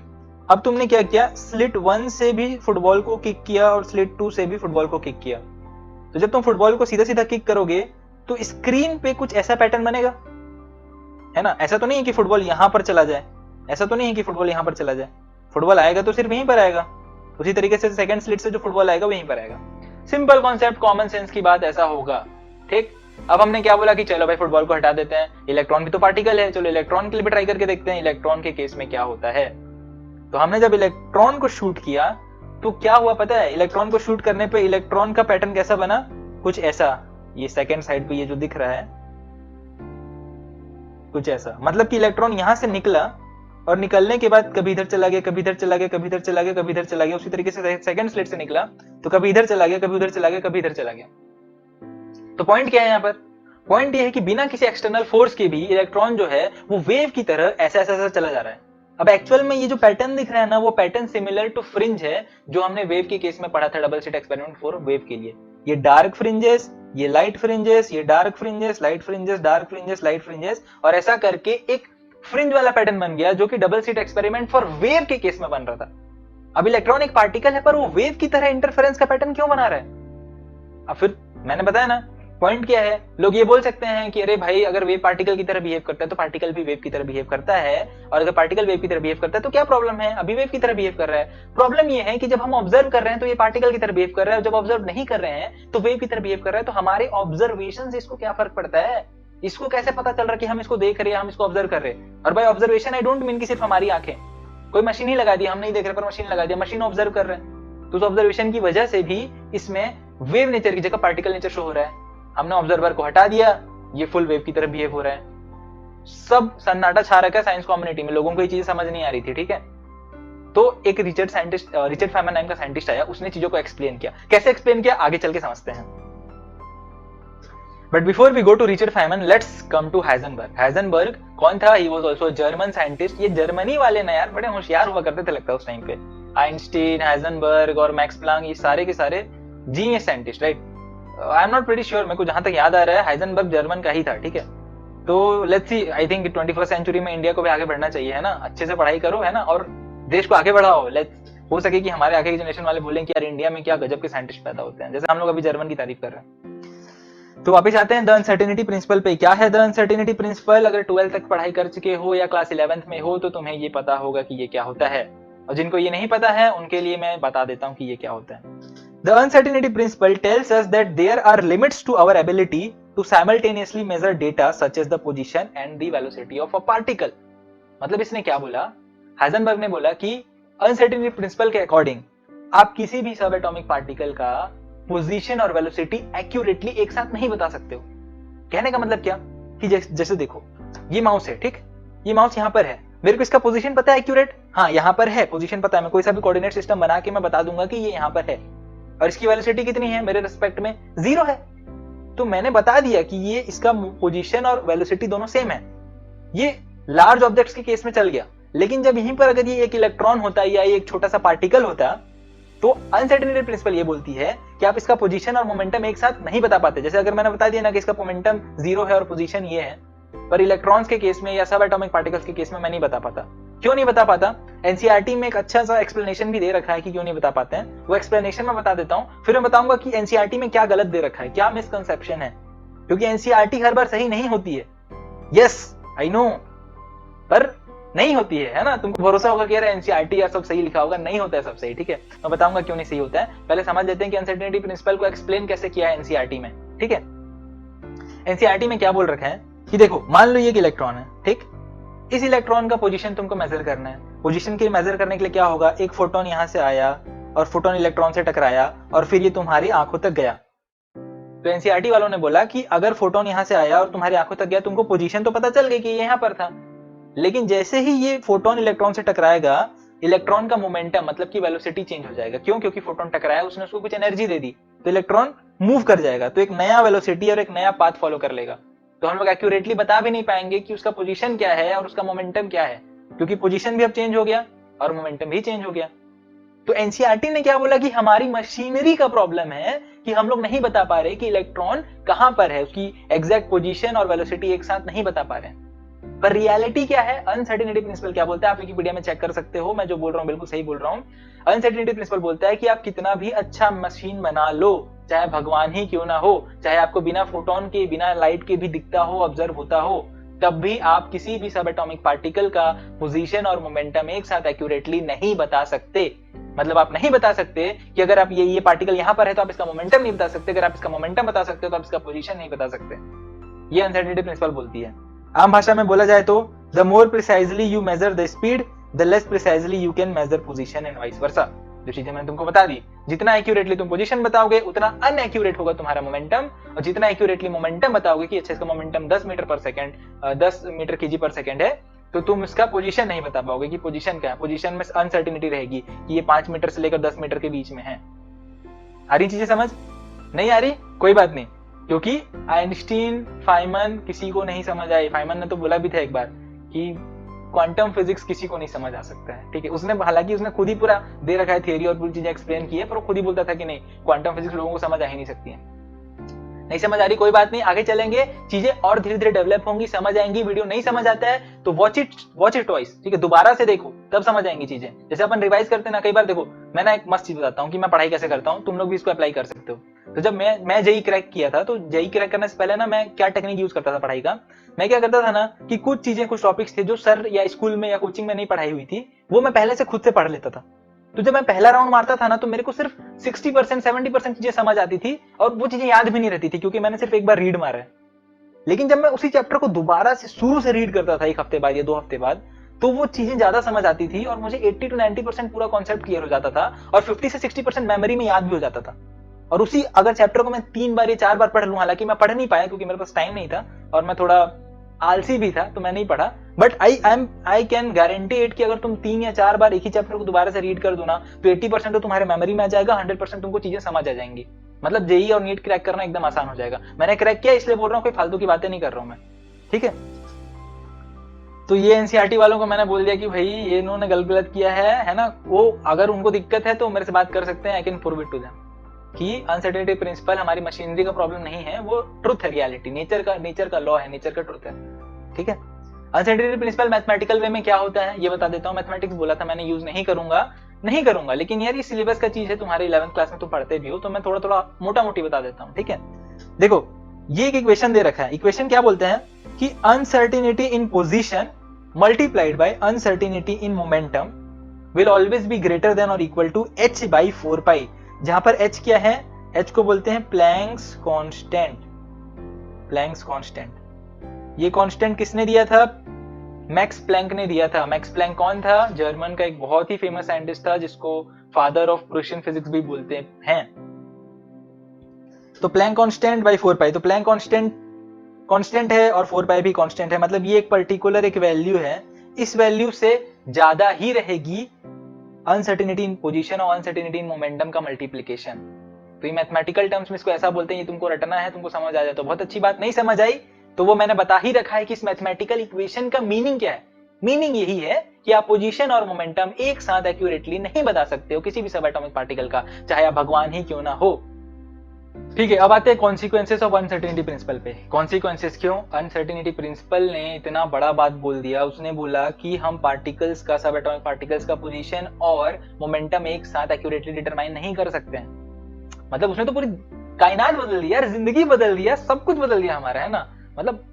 अब तुमने क्या किया, स्लिट 1 से भी फुटबॉल को किक किया और स्लिट 2 से भी फुटबॉल को किक किया। तो जब तुम फुटबॉल को सीधा सीधा किक करोगे तो स्क्रीन पे कुछ ऐसा पैटर्न बनेगा, है ना। ऐसा तो नहीं है कि फुटबॉल यहां पर चला जाए, ऐसा तो नहीं है कि फुटबॉल यहां पर चला जाए। फुटबॉल आएगा तो सिर्फ यहीं पर आएगा। उसी तरीके से सेकंड स्लिट से जो फुटबॉल आएगा वहीं पर आएगा। सिंपल कॉन्सेप्ट, कॉमन सेंस की बात, ऐसा होगा। ठीक, अब हमने क्या बोला कि चलो भाई फुटबॉल को हटा देते हैं, इलेक्ट्रॉन भी तो पार्टिकल है, चलो इलेक्ट्रॉन के लिए भी ट्राई करके देखते हैं इलेक्ट्रॉन के केस में क्या होता है। तो हमने जब इलेक्ट्रॉन को शूट किया तो क्या हुआ पता है, इलेक्ट्रॉन को शूट करने पे इलेक्ट्रॉन का पैटर्न कैसा बना, कुछ ऐसा। ये सेकंड साइड पे ये जो दिख रहा है कुछ ऐसा, मतलब कि इलेक्ट्रॉन यहां से निकला और निकलने के बाद कभी इधर चला गया, कभी इधर चला गया, कभी इधर चला गया, कभी इधर चला गया। उसी तरीके से सेकंड स्लिट से निकला तो कभी इधर चला गया, कभी उधर चला गया, कभी इधर चला गया। तो पॉइंट क्या है यहाँ पर, पॉइंट ये है कि बिना किसी एक्सटर्नल फोर्स के भी इलेक्ट्रॉन जो है वो वेव की तरह ऐसा ऐसा ऐसा चला जा रहा है। अब एक्चुअल में ये जो पैटर्न दिख रहा है ना, वो पैटर्न सिमिलर टू फ्रिंज है जो हमने वेव के केस में पढ़ा था double slit experiment for wave के लिए। ये डार्क फ्रिंजेस, ये लाइट फ्रिंजेस, ये dark fringes, light fringes, dark fringes, light fringes, और ऐसा करके एक फ्रिंज वाला पैटर्न बन गया जो कि double slit experiment for wave के केस में बन रहा था। अब इलेक्ट्रॉन एक पार्टिकल है पर वो वेव की तरह इंटरफेरेंस का पैटर्न क्यों बना रहा है? अब फिर मैंने बताया ना पॉइंट क्या है। लोग ये बोल सकते हैं कि अरे भाई अगर वेव पार्टिकल की तरह बिहेव करता है तो पार्टिकल भी वेव की तरह बिहेव करता है, और अगर पार्टिकल वेव की तरह बिहेव करता है तो क्या प्रॉब्लम है, अभी वेव की तरह बिहेव कर रहा है। प्रॉब्लम ये है कि जब हम ऑब्जर्व कर रहे हैं तो ये पार्टिकल की तरह बिहेव कर रहा है, और जब ऑब्जर्व नहीं कर रहे हैं तो वेव की तरह बिहेव कर रहा है। तो हमारे ऑब्जर्वेशन से इसको क्या फर्क पड़ता है? इसको कैसे पता चल रहा है कि हम इसको देख रहे हैं, हम इसको ऑब्जर्व कर रहे हैं? और भाई ऑब्जर्वेशन आई डोंट मीन कि सिर्फ हमारी आंखें, कोई मशीन ही लगा दी, हम नहीं देख रहे पर मशीन लगा दिया, मशीन ऑब्जर्व कर रहे हैं। तो उस ऑब्जर्वेशन की वजह से भी इसमें वेव नेचर की जगह पार्टिकल नेचर शो हो रहा है। हमने ऑब्जर्वर को हटा दिया, ये फुल वेव की तरह बिहेव हो रहा है। सब सन्नाटा छा रखा है साइंस कम्युनिटी में, लोगों को ये चीज समझ नहीं आ रही थी, ठीक है। तो एक रिचर्ड फैमन नाम का साइंटिस्ट आया, उसने चीजों को एक्सप्लेन किया। कैसे एक्सप्लेन किया आगे चल के समझते हैं। But before we go to Richard Feynman, let's come to Heisenberg. Heisenberg कौन था? He was also German scientist. ये जर्मनी वाले ना यार बड़े होशियार हुआ करते थे लगता है उस टाइम पे। आइंस्टीन, हाइजेनबर्ग और मैक्स प्लांक, ये सारे के सारे genius scientist, right. I am not pretty sure, मेरे को जहां तक याद आ रहा है हाइजेनबर्ग जर्मन का ही था, ठीक है। तो let's see, I think 21st century में इंडिया को भी आगे बढ़ना चाहिए, है ना। अच्छे से पढ़ाई करो, है ना, और देश को आगे बढ़ाओ। लेट्स हो सके कि हमारे आगे की जनरेशन वाले बोलें कि यार इंडिया में क्या गजब के साइंटिस्ट पैदा होते हैं, जैसे हम लोग अभी जर्मन की तारीफ कर रहे हैं। तो वापस आते हैं द अनसर्टेनिटी प्रिंसिपल पे। क्या है द अनसर्टेनिटी प्रिंसिपल? अगर 12th तक पढ़ाई कर चुके हो या क्लास 11th में हो तो तुम्हें ये पता होगा कि ये क्या होता है, और जिनको ये नहीं पता है उनके लिए मैं बता देता हूं कि ये क्या होता है। The uncertainty principle tells us that there are limits to our ability to simultaneously measure data such as the position and the velocity of a particle। मतलब इसने क्या बोला? हाइजेनबर्ग ने बोला कि अनसर्टेनिटी प्रिंसिपल के अकॉर्डिंग आप किसी भी सब एटॉमिक पार्टिकल का पोजीशन और वेलोसिटी एक्यूरेटली एक साथ नहीं बता सकते हो। कहने का मतलब क्या कि जैसे देखो ये माउस है, ठीक, ये माउस यहाँ पर है, मेरे को इसका पोजीशन पता है एक्यूरेट, हाँ यहाँ पर है, पोजीशन पता है, मैं कोई सा भी कोऑर्डिनेट सिस्टम बना के मैं बता दूंगा कि ये यहाँ पर है, और इसकी वेलोसिटी कितनी है मेरे रिस्पेक्ट में? 0 है। तो मैंने बता दिया कि ये इसका पोजीशन और वेलोसिटी दोनों सेम है। ये लार्ज ऑब्जेक्ट्स के केस में चल गया, लेकिन जब यहीं पर अगर ये एक इलेक्ट्रॉन होता या एक छोटा सा पार्टिकल होता तो अनसर्टेनिटी प्रिंसिपल ये बोलती है कि आप इसका पोजीशन और मोमेंटम एक साथ नहीं बता पाते। जैसे अगर मैंने बता दिया ना कि इसका मोमेंटम 0 है और पोजीशन ये है, पर इलेक्ट्रॉन्स के केस में या सब एटॉमिक पार्टिकल्स के केस में मैं नहीं बता पाता। क्यों नहीं बता पाता? एनसीईआरटी में एक अच्छा सा एक्सप्लेनेशन भी दे रखा है कि क्यों नहीं बता पाते हैं। वो एक्सप्लेनेशन मैं बता देता हूं, फिर मैं बताऊंगा कि एनसीईआरटी में क्या गलत दे रखा है, क्या मिसकंसेप्शन है, क्योंकि एनसीईआरटी हर बार सही नहीं होती है। यस आई नो, पर नहीं होती है ना। तुमको भरोसा होगा कि यार एनसीईआरटी यार सब सही लिखा होगा, नहीं होता है सब सही, ठीक है। मैं बताऊंगा क्यों नहीं सही होता है। पहले समझ लेते हैं कि अनसर्टेनिटी प्रिंसिपल को एक्सप्लेन कैसे किया है एनसीईआरटी में, ठीक है। एनसीईआरटी में क्या बोल रखा है कि देखो मान लो ये एक इलेक्ट्रॉन है, ठीक, इस इलेक्ट्रॉन का पोजीशन तुमको मेजर करना है। पोजीशन के मेजर करने के लिए क्या होगा, एक फोटोन यहां से आया और फोटोन इलेक्ट्रॉन से टकराया और फिर ये तुम्हारी आंखों तक गया। तो एनसीईआरटी वालों ने बोला कि अगर फोटोन यहां से आया और तुम्हारी आंखों तक गया, तुमको पोजीशन तो पता चल गई कि ये यहां पर था, लेकिन जैसे ही ये फोटोन इलेक्ट्रॉन से टकराएगा, इलेक्ट्रॉन का मोमेंटम मतलब कि वेलोसिटी चेंज हो जाएगा। क्यों? क्योंकि फोटोन टकराया, उसने उसको कुछ एनर्जी दे दी, तो इलेक्ट्रॉन मूव कर जाएगा, तो एक नया वेलोसिटी और एक नया पाथ फॉलो कर लेगा। तो हम लोग एक्यूरेटली बता भी नहीं पाएंगे कि उसका पोजीशन क्या है और उसका मोमेंटम क्या है, क्योंकि पोजीशन भी अब चेंज हो गया और मोमेंटम भी चेंज हो गया। तो एनसीईआरटी ने क्या बोला कि हमारी मशीनरी का प्रॉब्लम है कि हम लोग नहीं बता पा रहे कि इलेक्ट्रॉन कहां पर है, उसकी एग्जैक्ट पोजीशन और वेलोसिटी एक साथ नहीं बता पा रहे हैं। पर रियलिटी क्या है? अनसर्टेनिटी प्रिंसिपल क्या बोलता है, आप विकिपीडिया में चेक कर सकते हो, मैं जो बोल रहा हूं बिल्कुल सही बोल रहा हूं। अनसर्टेनिटी प्रिंसिपल बोलता है कि आप कितना भी अच्छा मशीन बना लो, चाहे भगवान ही क्यों ना हो, चाहे आपको बिना फोटोन के बिना लाइट के भी दिखता हो, ऑब्जर्व होता हो, तब भी आप किसी भी सब एटॉमिक पार्टिकल का पोजीशन और मोमेंटम एक साथ एक्यूरेटली नहीं बता सकते। मतलब आप नहीं बता सकते कि अगर आप ये पार्टिकल यहां पर है तो आप इसका मोमेंटम नहीं बता सकते, अगर आप इसका मोमेंटम बता सकते हो तो आप इसका पोजीशन नहीं बता सकते। ये अनसर्टेनिटी प्रिंसिपल बोलती है। आम भाषा में बोला जाए तो the more precisely you measure the speed the less precisely you can measure position and vice versa. जो चीजें मैंने तुमको बता दी, जितना एक्यूरेटली तुम पोजीशन बताओगे उतना अनएक्यूरेट होगा तुम्हारा मोमेंटम, और जितना एक्यूरेटली मोमेंटम बताओगे कि अच्छा इसका मोमेंटम 10 मीटर पर सेकंड 10 मीटर केजी पर सेकंड है, तो तुम इसका पोजीशन नहीं बता पाओगे कि पोजीशन क्या है। पोजीशन में अनसर्टेनिटी रहेगी कि ये 5 मीटर से लेकर 10 मीटर के बीच में है। आ रही चीजें समझ? नहीं आ रही? कोई बात नहीं, क्योंकि आइंस्टीन, फाइमन किसी को नहीं समझ आई। फाइमन ने तो बोला भी था एक बार कि क्वांटम फिजिक्स किसी को नहीं समझ आ सकता है, ठीक है। उसने हालांकि उसने खुद ही पूरा दे रखा है थियरी और पूरी चीजें एक्सप्लेन की है, पर वो खुद ही बोलता था कि नहीं, क्वांटम फिजिक्स लोगों को समझ आ ही नहीं सकती है। नहीं समझ आ रही, कोई बात नहीं, आगे चलेंगे, चीजें और धीरे धीरे डेवलप होंगी, समझ आएंगी। वीडियो नहीं समझ आता है तो वॉच इट ट्वाइस, ठीक है, दोबारा से देखो, तब समझ आएंगी चीजें। जैसे अपन रिवाइज करते हैं ना, कई बार देखो, मैं ना एक मस्त चीज बताता हूँ कि मैं पढ़ाई कैसे करता हूँ, तुम लोग भी इसको अप्लाई कर सकते हो। तो जब मैं जेई क्रैक किया था, तो जेई क्रैक करने से पहले ना मैं क्या टेक्निक यूज करता था पढ़ाई का, मैं क्या करता था ना कि कुछ चीजें, कुछ टॉपिक्स थे जो सर या स्कूल में या कोचिंग में नहीं पढ़ाई हुई थी, वो मैं पहले से खुद से पढ़ लेता था। तो जब मैं पहला राउंड मारता था ना, तो मेरे को सिर्फ 60% 70% चीजें समझ आती थी, और वो चीजें याद भी नहीं रहती थी, क्योंकि मैंने सिर्फ एक बार रीड मारा है। लेकिन जब मैं उसी चैप्टर को दोबारा से शुरू से रीड करता था 1 हफ्ते बाद या 2 हफ्ते बाद, तो वो चीजें ज्यादा समझ आती थी, और मुझे 80 to 90% पूरा कॉन्सेप्ट क्लियर हो जाता था, और 50 से 60% मेमोरी में याद भी हो जाता था। और उसी अगर चैप्टर को मैं 3 बार या 4 बार पढ़ लूं, हालांकि मैं पढ़ नहीं पाया क्योंकि मेरे पास टाइम नहीं था और मैं थोड़ा आलसी भी था, तो मैं नहीं पढ़ा, but I can guarantee it कि अगर तुम 3 या 4 बार एक ही चैप्टर को दोबारा से रीड कर दो ना, तो 80% तो तुम्हारे मेमोरी में आ जाएगा, 100% तुमको चीजें समझ आ जाएंगी। मतलब जेई और नीट क्रैक करना एकदम आसान हो जाएगा। मैंने क्रैक किया इसलिए बोल रहा हूँ, कोई फालतू की बातें नहीं कर रहा हूं मैं, ठीक है। तो ये एनसीईआरटी वालों को मैंने बोल दिया कि भाई ये इन्होंने गलत किया है ना। वो अगर उनको दिक्कत है तो मेरे से बात कर सकते हैं, I can prove it to them कि अनसर्टेनिटी प्रिंसिपल हमारी मशीनरी का प्रॉब्लम नहीं है, वो ट्रुथ है, रियलिटी, नेचर का लॉ है, नेचर का ट्रुथ है, ठीक है। अनसर्टेनिटी प्रिंसिपल मैथमेटिकल वे में क्या होता है ये बता देता हूँ। मैथमेटिक्स बोला था मैंने, यूज नहीं करूंगा, लेकिन यार ये सिलेबस का चीज है, तुम्हारे 11th क्लास में तुम पढ़ते भी हो, तो मैं थोड़ा मोटा मोटी बता देता हूँ, ठीक है। देखो, ये एक इक्वेशन दे रखा है। इक्वेशन क्या बोलते हैं कि uncertainty in position multiplied by uncertainty in momentum will always be greater than और इक्वल टू h by 4 पाई, जहां पर h क्या है, h को बोलते हैं प्लैंक्स कांस्टेंट। ये कांस्टेंट किसने दिया था, मैक्स प्लैंक ने दिया था। मैक्स प्लैंक कौन था, जर्मन का एक बहुत ही फेमस साइंटिस्ट था, जिसको फादर ऑफ प्रूशियन फिजिक्स भी बोलते हैं। तो प्लैंक कांस्टेंट बाय 4 पाई, तो प्लैंक कांस्टेंट है और 4 पाई भी कांस्टेंट है, मतलब ये एक पर्टिकुलर एक वैल्यू है, इस वैल्यू से ज्यादा ही रहेगी अनसर्टेनिटी इन पोजीशन और अनसर्टेनिटी इन मोमेंटम का मल्टीप्लिकेशन। तो ये मैथमेटिकल टर्म्स में इसको ऐसा बोलते हैं, ये तुमको रटना है, तुमको समझ आ जाए तो बहुत अच्छी बात, नहीं समझ आई तो वो मैंने बता ही रखा है कि इस मैथमेटिकल इक्वेशन का मीनिंग क्या है। मीनिंग यही है कि आप पोजीशन और मोमेंटम एक साथ एक्यूरेटली नहीं बता सकते हो किसी भी सब एटॉमिक पार्टिकल का, चाहे आप भगवान ही क्यों ना हो, ठीक है। अब आते हैं कॉन्सिक्वेंसेस ऑफ अनसर्टेनिटी प्रिंसिपल पे। कॉन्सिक्वेंसेस क्यों, अनसर्टेनिटी प्रिंसिपल ने इतना बड़ा बात बोल दिया, उसने बोला कि हम पार्टिकल्स का, सब एटॉमिक पार्टिकल्स का पोजीशन और मोमेंटम एक साथ एक्यूरेटली डिटरमाइन नहीं कर सकते हैं। मतलब उसने तो पूरी कायनात बदल दिया, जिंदगी बदल दिया, सब कुछ बदल दिया हमारा, है ना, मतलब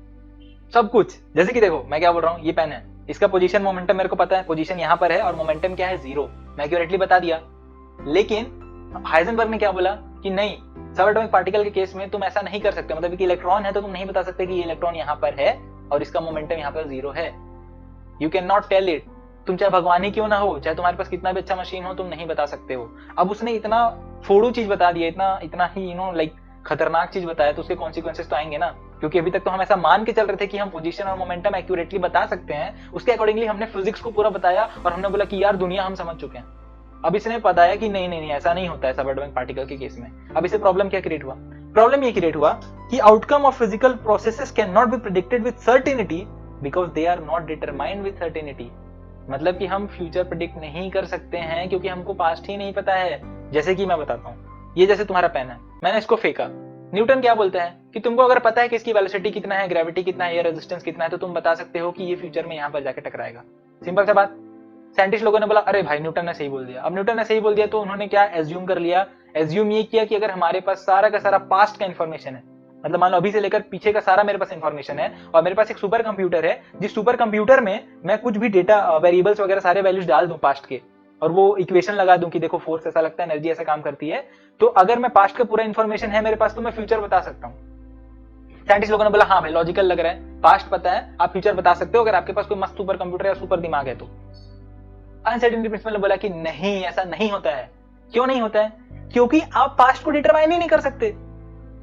सब कुछ। जैसे कि देखो, मैं क्या बोल रहा हूँ, ये पेन है, इसका पोजीशन मोमेंटम मेरे को पता है, पोजीशन यहाँ पर है और मोमेंटम क्या है 0, मैं एक्यूरेटली बता दिया। लेकिन हाइजेनबर्ग ने क्या बोला कि नहीं, सब एटॉमिक पार्टिकल के केस में तुम ऐसा नहीं कर सकते, मतलब कि इलेक्ट्रॉन है तो तुम नहीं बता सकते कि ये इलेक्ट्रॉन यहाँ पर है और इसका मोमेंटम यहाँ पर 0 है। You can not tell it. तुम चाहे भगवान ही क्यों ना हो, चाहे तुम्हारे पास कितना भी अच्छा मशीन हो, तुम नहीं बता सकते हो। अब उसने इतना फोड़ू चीज बता दिया, इतना ही लाइक खतरनाक चीज बताया, तो उसके कॉन्सिक्वेंसेस तो आएंगे ना, क्योंकि अभी तक तो हम ऐसा मान के चल रहे थे कि हम पोजीशन और मोमेंटम एक्यूरेटली बता सकते हैं, उसके अकॉर्डिंगली हमने फिजिक्स को पूरा बताया और हमने बोला कि यार दुनिया हम समझ चुके हैं। अब इसने बताया कि नहीं ऐसा नहीं होता है सब एटॉमिक पार्टिकल के केस में। अब इसे प्रॉब्लम क्या क्रिएट हुआ, प्रॉब्लम ये क्रिएट हुआ कि outcome of physical processes can not be predicted with certainty because they are not determined with certainty. मतलब कि हम फ्यूचर प्रेडिक्ट नहीं कर सकते हैं क्योंकि हमको पास्ट ही नहीं पता है। जैसे कि मैं बताता हूँ, ये जैसे तुम्हारा पेन है, मैंने इसको फेंका, न्यूटन क्या बोलता है कि तुमको अगर पता है कि इसकी वेलोसिटी कितना है, ग्रेविटी कितना है, या रेजिस्टेंस कितना है, तो तुम बता सकते हो कि ये फ्यूचर में यहाँ पर जाके टकराएगा। सिंपल सा बात। साइंटिस्ट लोगों ने बोला अरे भाई न्यूटन ने सही बोल दिया। अब न्यूटन ने सही बोल दिया तो उन्होंने क्या एज्यूम कर लिया, एज्यूम ये किया कि अगर हमारे पास सारा का सारा पास्ट का इन्फॉर्मेशन है, मतलब मान लो अभी से लेकर पीछे का सारा मेरे पास इन्फॉर्मेशन है और मेरे पास एक सुपर कंप्यूटर है, जिस सुपर कंप्यूटर में मैं कुछ भी डेटा, वेरिएबल्स वगैरह सारे वैल्यूज डाल दूं पास्ट के, और वो इक्वेशन लगा दूं कि देखो फोर्स ऐसा लगता है, एनर्जी ऐसा काम करती है, तो अगर मैं पास्ट का पूरा इन्फॉर्मेशन है मेरे पास तो मैं फ्यूचर बता सकता हूँ। साइंटिस्ट लोगों ने बोला हाँ भाई लॉजिकल लग रहा है, पास्ट पता है, आप फ्यूचर बता सकते हो अगर आपके पास कोई मस्त सुपर कंप्यूटर या सुपर दिमाग है तो। अनसर्टेनिटी प्रिंसिपल ने बोला कि नहीं, ऐसा नहीं होता है। क्यों नहीं होता है? क्योंकि आप पास्ट को डिटरमाइन ही नहीं कर सकते।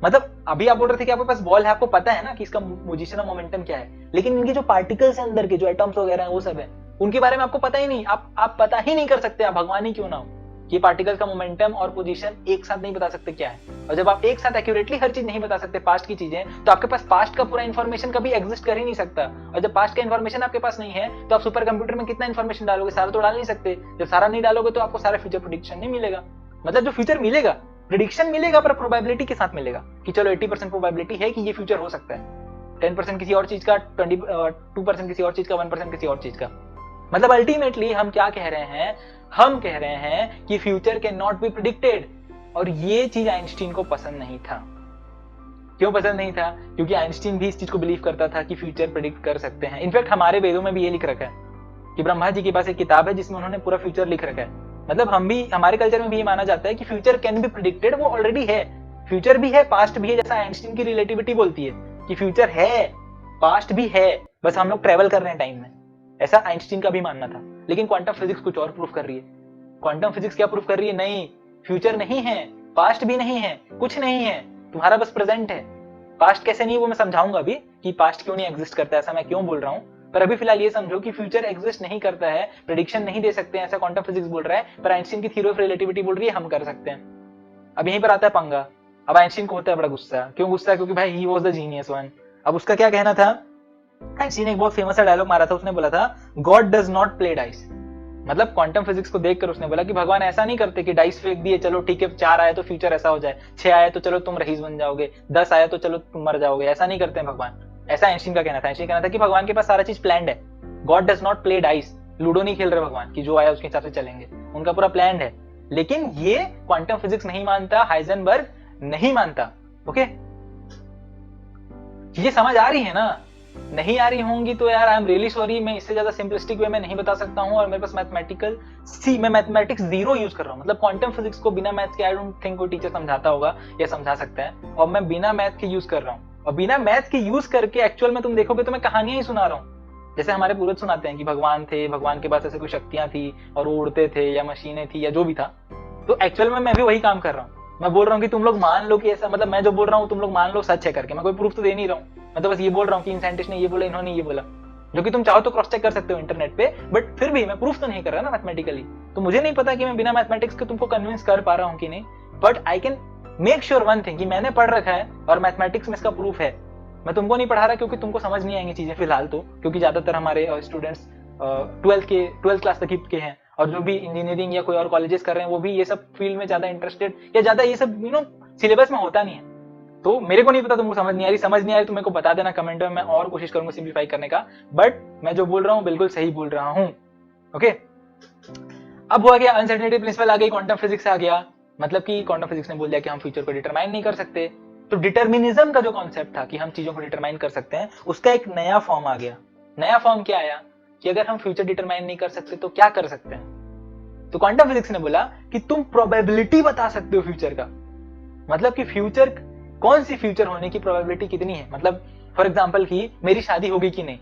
मतलब अभी आप बोल रहे थे कि आपके पास बॉल है, आपको पता है ना कि इसका पोजीशन और मोमेंटम क्या है, लेकिन इनके जो पार्टिकल्स हैं अंदर के, जो एटम्स वगैरह हैं वो सब है, उनके बारे में आपको पता ही नहीं, आप पता ही नहीं कर सकते, आप भगवान ही क्यों ना हो। कि पार्टिकल का मोमेंटम और पोजीशन एक साथ नहीं बता सकते क्या है। और जब आप एक साथ एक्यूरेटली हर चीज नहीं बता सकते पास्ट की चीजें, तो आपके पास पास्ट का पूरा इन्फॉर्मेशन कभी एग्जिस्ट कर ही नहीं सकता। और जब पास्ट का इन्फॉर्मेशन आपके पास नहीं है तो आप सुपर कंप्यूटर में कितना इन्फॉर्मेशन डालोगे, सारा तो डाल नहीं सकते। जब सारा नहीं डालोगे तो आपको सारा फ्यूचर प्रेडिक्शन नहीं मिलेगा। मतलब जो फ्यूचर मिलेगा, प्रेडिक्शन मिलेगा, पर प्रोबेबिलिटी के साथ मिलेगा कि चलो 80% प्रोबेबिलिटी है कि ये फ्यूचर हो सकता है, 10% किसी और चीज का, 22% किसी और चीज का, 1% किसी और चीज का। मतलब अल्टीमेटली हम क्या कह रहे हैं, हम कह रहे हैं कि future can not B predicted. और ये चीज आइंस्टीन को पसंद नहीं था। क्यों पसंद नहीं था? क्योंकि आइंस्टीन भी इस चीज को बिलीव करता था कि फ्यूचर प्रिडिक्ट कर सकते हैं। इनफैक्ट हमारे वेदों में भी ये लिख रखा है कि ब्रह्मा जी के पास एक किताब है जिसमें उन्होंने पूरा फ्यूचर लिख रखा है। मतलब हम भी, हमारे कल्चर में भी ये माना जाता है कि फ्यूचर कैन बी प्रिडिक्टेड, वो ऑलरेडी है। फ्यूचर भी है, पास्ट भी है, जैसा आइंस्टीन की रिलेटिविटी बोलती है कि फ्यूचर है, पास्ट भी है, बस हम लोग ट्रेवल कर रहे हैं टाइम में। ऐसा आइंस्टीन का भी मानना था। लेकिन क्वांटम फिजिक्स कुछ और प्रूफ कर रही है। क्वांटम फिजिक्स क्या प्रूफ कर रही है? नहीं, फ्यूचर नहीं है, पास्ट भी नहीं है, कुछ नहीं है, तुम्हारा बस प्रेजेंट है। पास्ट कैसे नहीं, वो मैं समझाऊंगा अभी कि पास्ट क्यों नहीं एग्जिस्ट करता है, ऐसा मैं क्यों बोल रहा हूं। पर अभी फिलहाल ये समझो कि फ्यूचर एग्जिस्ट नहीं करता है, प्रेडिक्शन नहीं दे सकते हैं, ऐसा क्वांटम फिजिक्स बोल रहा है, पर आइंस्टीन की थ्योरी ऑफ रिलेटिविटी बोल रही है हम कर सकते हैं। अब यहीं पर आता है पंगा। अब आइंस्टीन को होता है बड़ा गुस्सा। क्यों गुस्सा? क्योंकि भाई he was the genius one. अब उसका क्या कहना था? आइंस्टीन ने एक बहुत फेमस डायलॉग मारा था, उसने बोला था God does not play dice. मतलब क्वांटम फिजिक्स को देखकर उसने बोला कि भगवान ऐसा नहीं करते कि डाइस फेंक दिए, चलो ठीक है 4 आए तो फ्यूचर ऐसा हो जाए, 6 आए तो चलो तुम रईस बन जाओगे, 10 आए तो चलो तुम मर जाओगे। ऐसा नहीं करते हैं भगवान। ऐसा आइंस्टीन का कहना था। आइंस्टीन कहना था कि भगवान के पास सारा चीज प्लान्ड है। God does not play dice. Ludo नहीं खेल रहे भगवान कि जो आया उसके हिसाब से चलेंगे, उनका पूरा प्लान है। लेकिन ये क्वांटम फिजिक्स नहीं मानता, हाइजेनबर्ग नहीं मानता। ओके, ये समझ आ रही है ना? नहीं आ रही होंगी तो यार आई एम रियली सॉरी, मैं इससे ज्यादा सिंपलिस्टिक वे में नहीं बता सकता हूं। और मेरे पास मैं मैथमेटिक्स 0 यूज कर रहा हूं। मतलब क्वांटम फिजिक्स को बिना मैथ के आई डोंट थिंक कोई टीचर समझाता होगा या समझा सकता है। और मैं बिना मैथ के यूज कर रहा हूं। और बिना मैथ के यूज करके एक्चुअल में तुम देखोगे तो मैं कहानियां ही सुना रहा हूं। जैसे हमारे पूर्वज सुनाते हैं कि भगवान थे, भगवान के पास ऐसे कोई शक्तियां थी और वो उड़ते थे या मशीनें थी या जो भी था। तो एक्चुअल में मैं भी वही काम कर रहा हूँ। मैं बोल रहा हूँ कि तुम लोग मान लो कि ऐसा, मतलब मैं जो बोल रहा हूँ तुम लोग मान लो सच है करके। मैं कोई प्रूफ तो दे नहीं रहा हूँ। मैं तो बस ये बोल रहा हूँ कि इन साइंटिस्ट ने ये बोला, इन्होंने ये बोला, जो कि तुम चाहो तो क्रॉस चेक कर सकते हो इंटरनेट पे। बट फिर भी मैं प्रूफ तो नहीं कर रहा ना मैथमेटिकली। तो मुझे नहीं पता कि मैं बिना मैथमेटिक्स के तुमको कन्विंस कर पा रहा हूँ कि नहीं। But I can make sure one thing कि मैंने पढ़ रखा है और मैथमेटिक्स में इसका प्रूफ है। मैं तुमको नहीं पढ़ा रहा क्योंकि तुमको समझ नहीं आएंगी चीजें फिलहाल तो, क्योंकि ज्यादातर हमारे स्टूडेंट्स 12th क्लास तक के हैं। और जो भी इंजीनियरिंग या कोई और कॉलेजेस कर रहे हैं वो भी ये सब फील्ड में ज्यादा इंटरेस्टेड या ज्यादा ये सब सिलेबस में होता नहीं है। तो मेरे को नहीं पता, तुमको समझ नहीं आ रही तो मेरे को बता देना कमेंट में, मैं और कोशिश करूंगा सिंप्लीफाई करने का। बट मैं जो बोल रहा हूँ बिल्कुल सही बोल रहा हूँ। ओके, अब हुआ गया अनसर्टेनिटी प्रिंसिपल आ गई, क्वांटम फिजिक्स आ गया। मतलब कि क्वांटम फिजिक्स ने बोल दिया कि हम फ्यूचर को डिटरमाइन नहीं कर सकते। तो डिटर्मिनिज्म का जो कॉन्सेप्ट था कि हम चीजों को डिटरमाइन कर सकते हैं, उसका एक नया फॉर्म आ गया। नया फॉर्म क्या आया कि अगर हम फ्यूचर डिटरमाइन नहीं कर सकते तो क्या कर सकते हैं? तो क्वांटम फिजिक्स ने बोला कि तुम प्रोबेबिलिटी बता सकते हो फ्यूचर का। मतलब कि फ्यूचर, कौन सी फ्यूचर होने की प्रोबेबिलिटी कितनी है। मतलब फॉर एग्जांपल कि मेरी शादी होगी कि नहीं,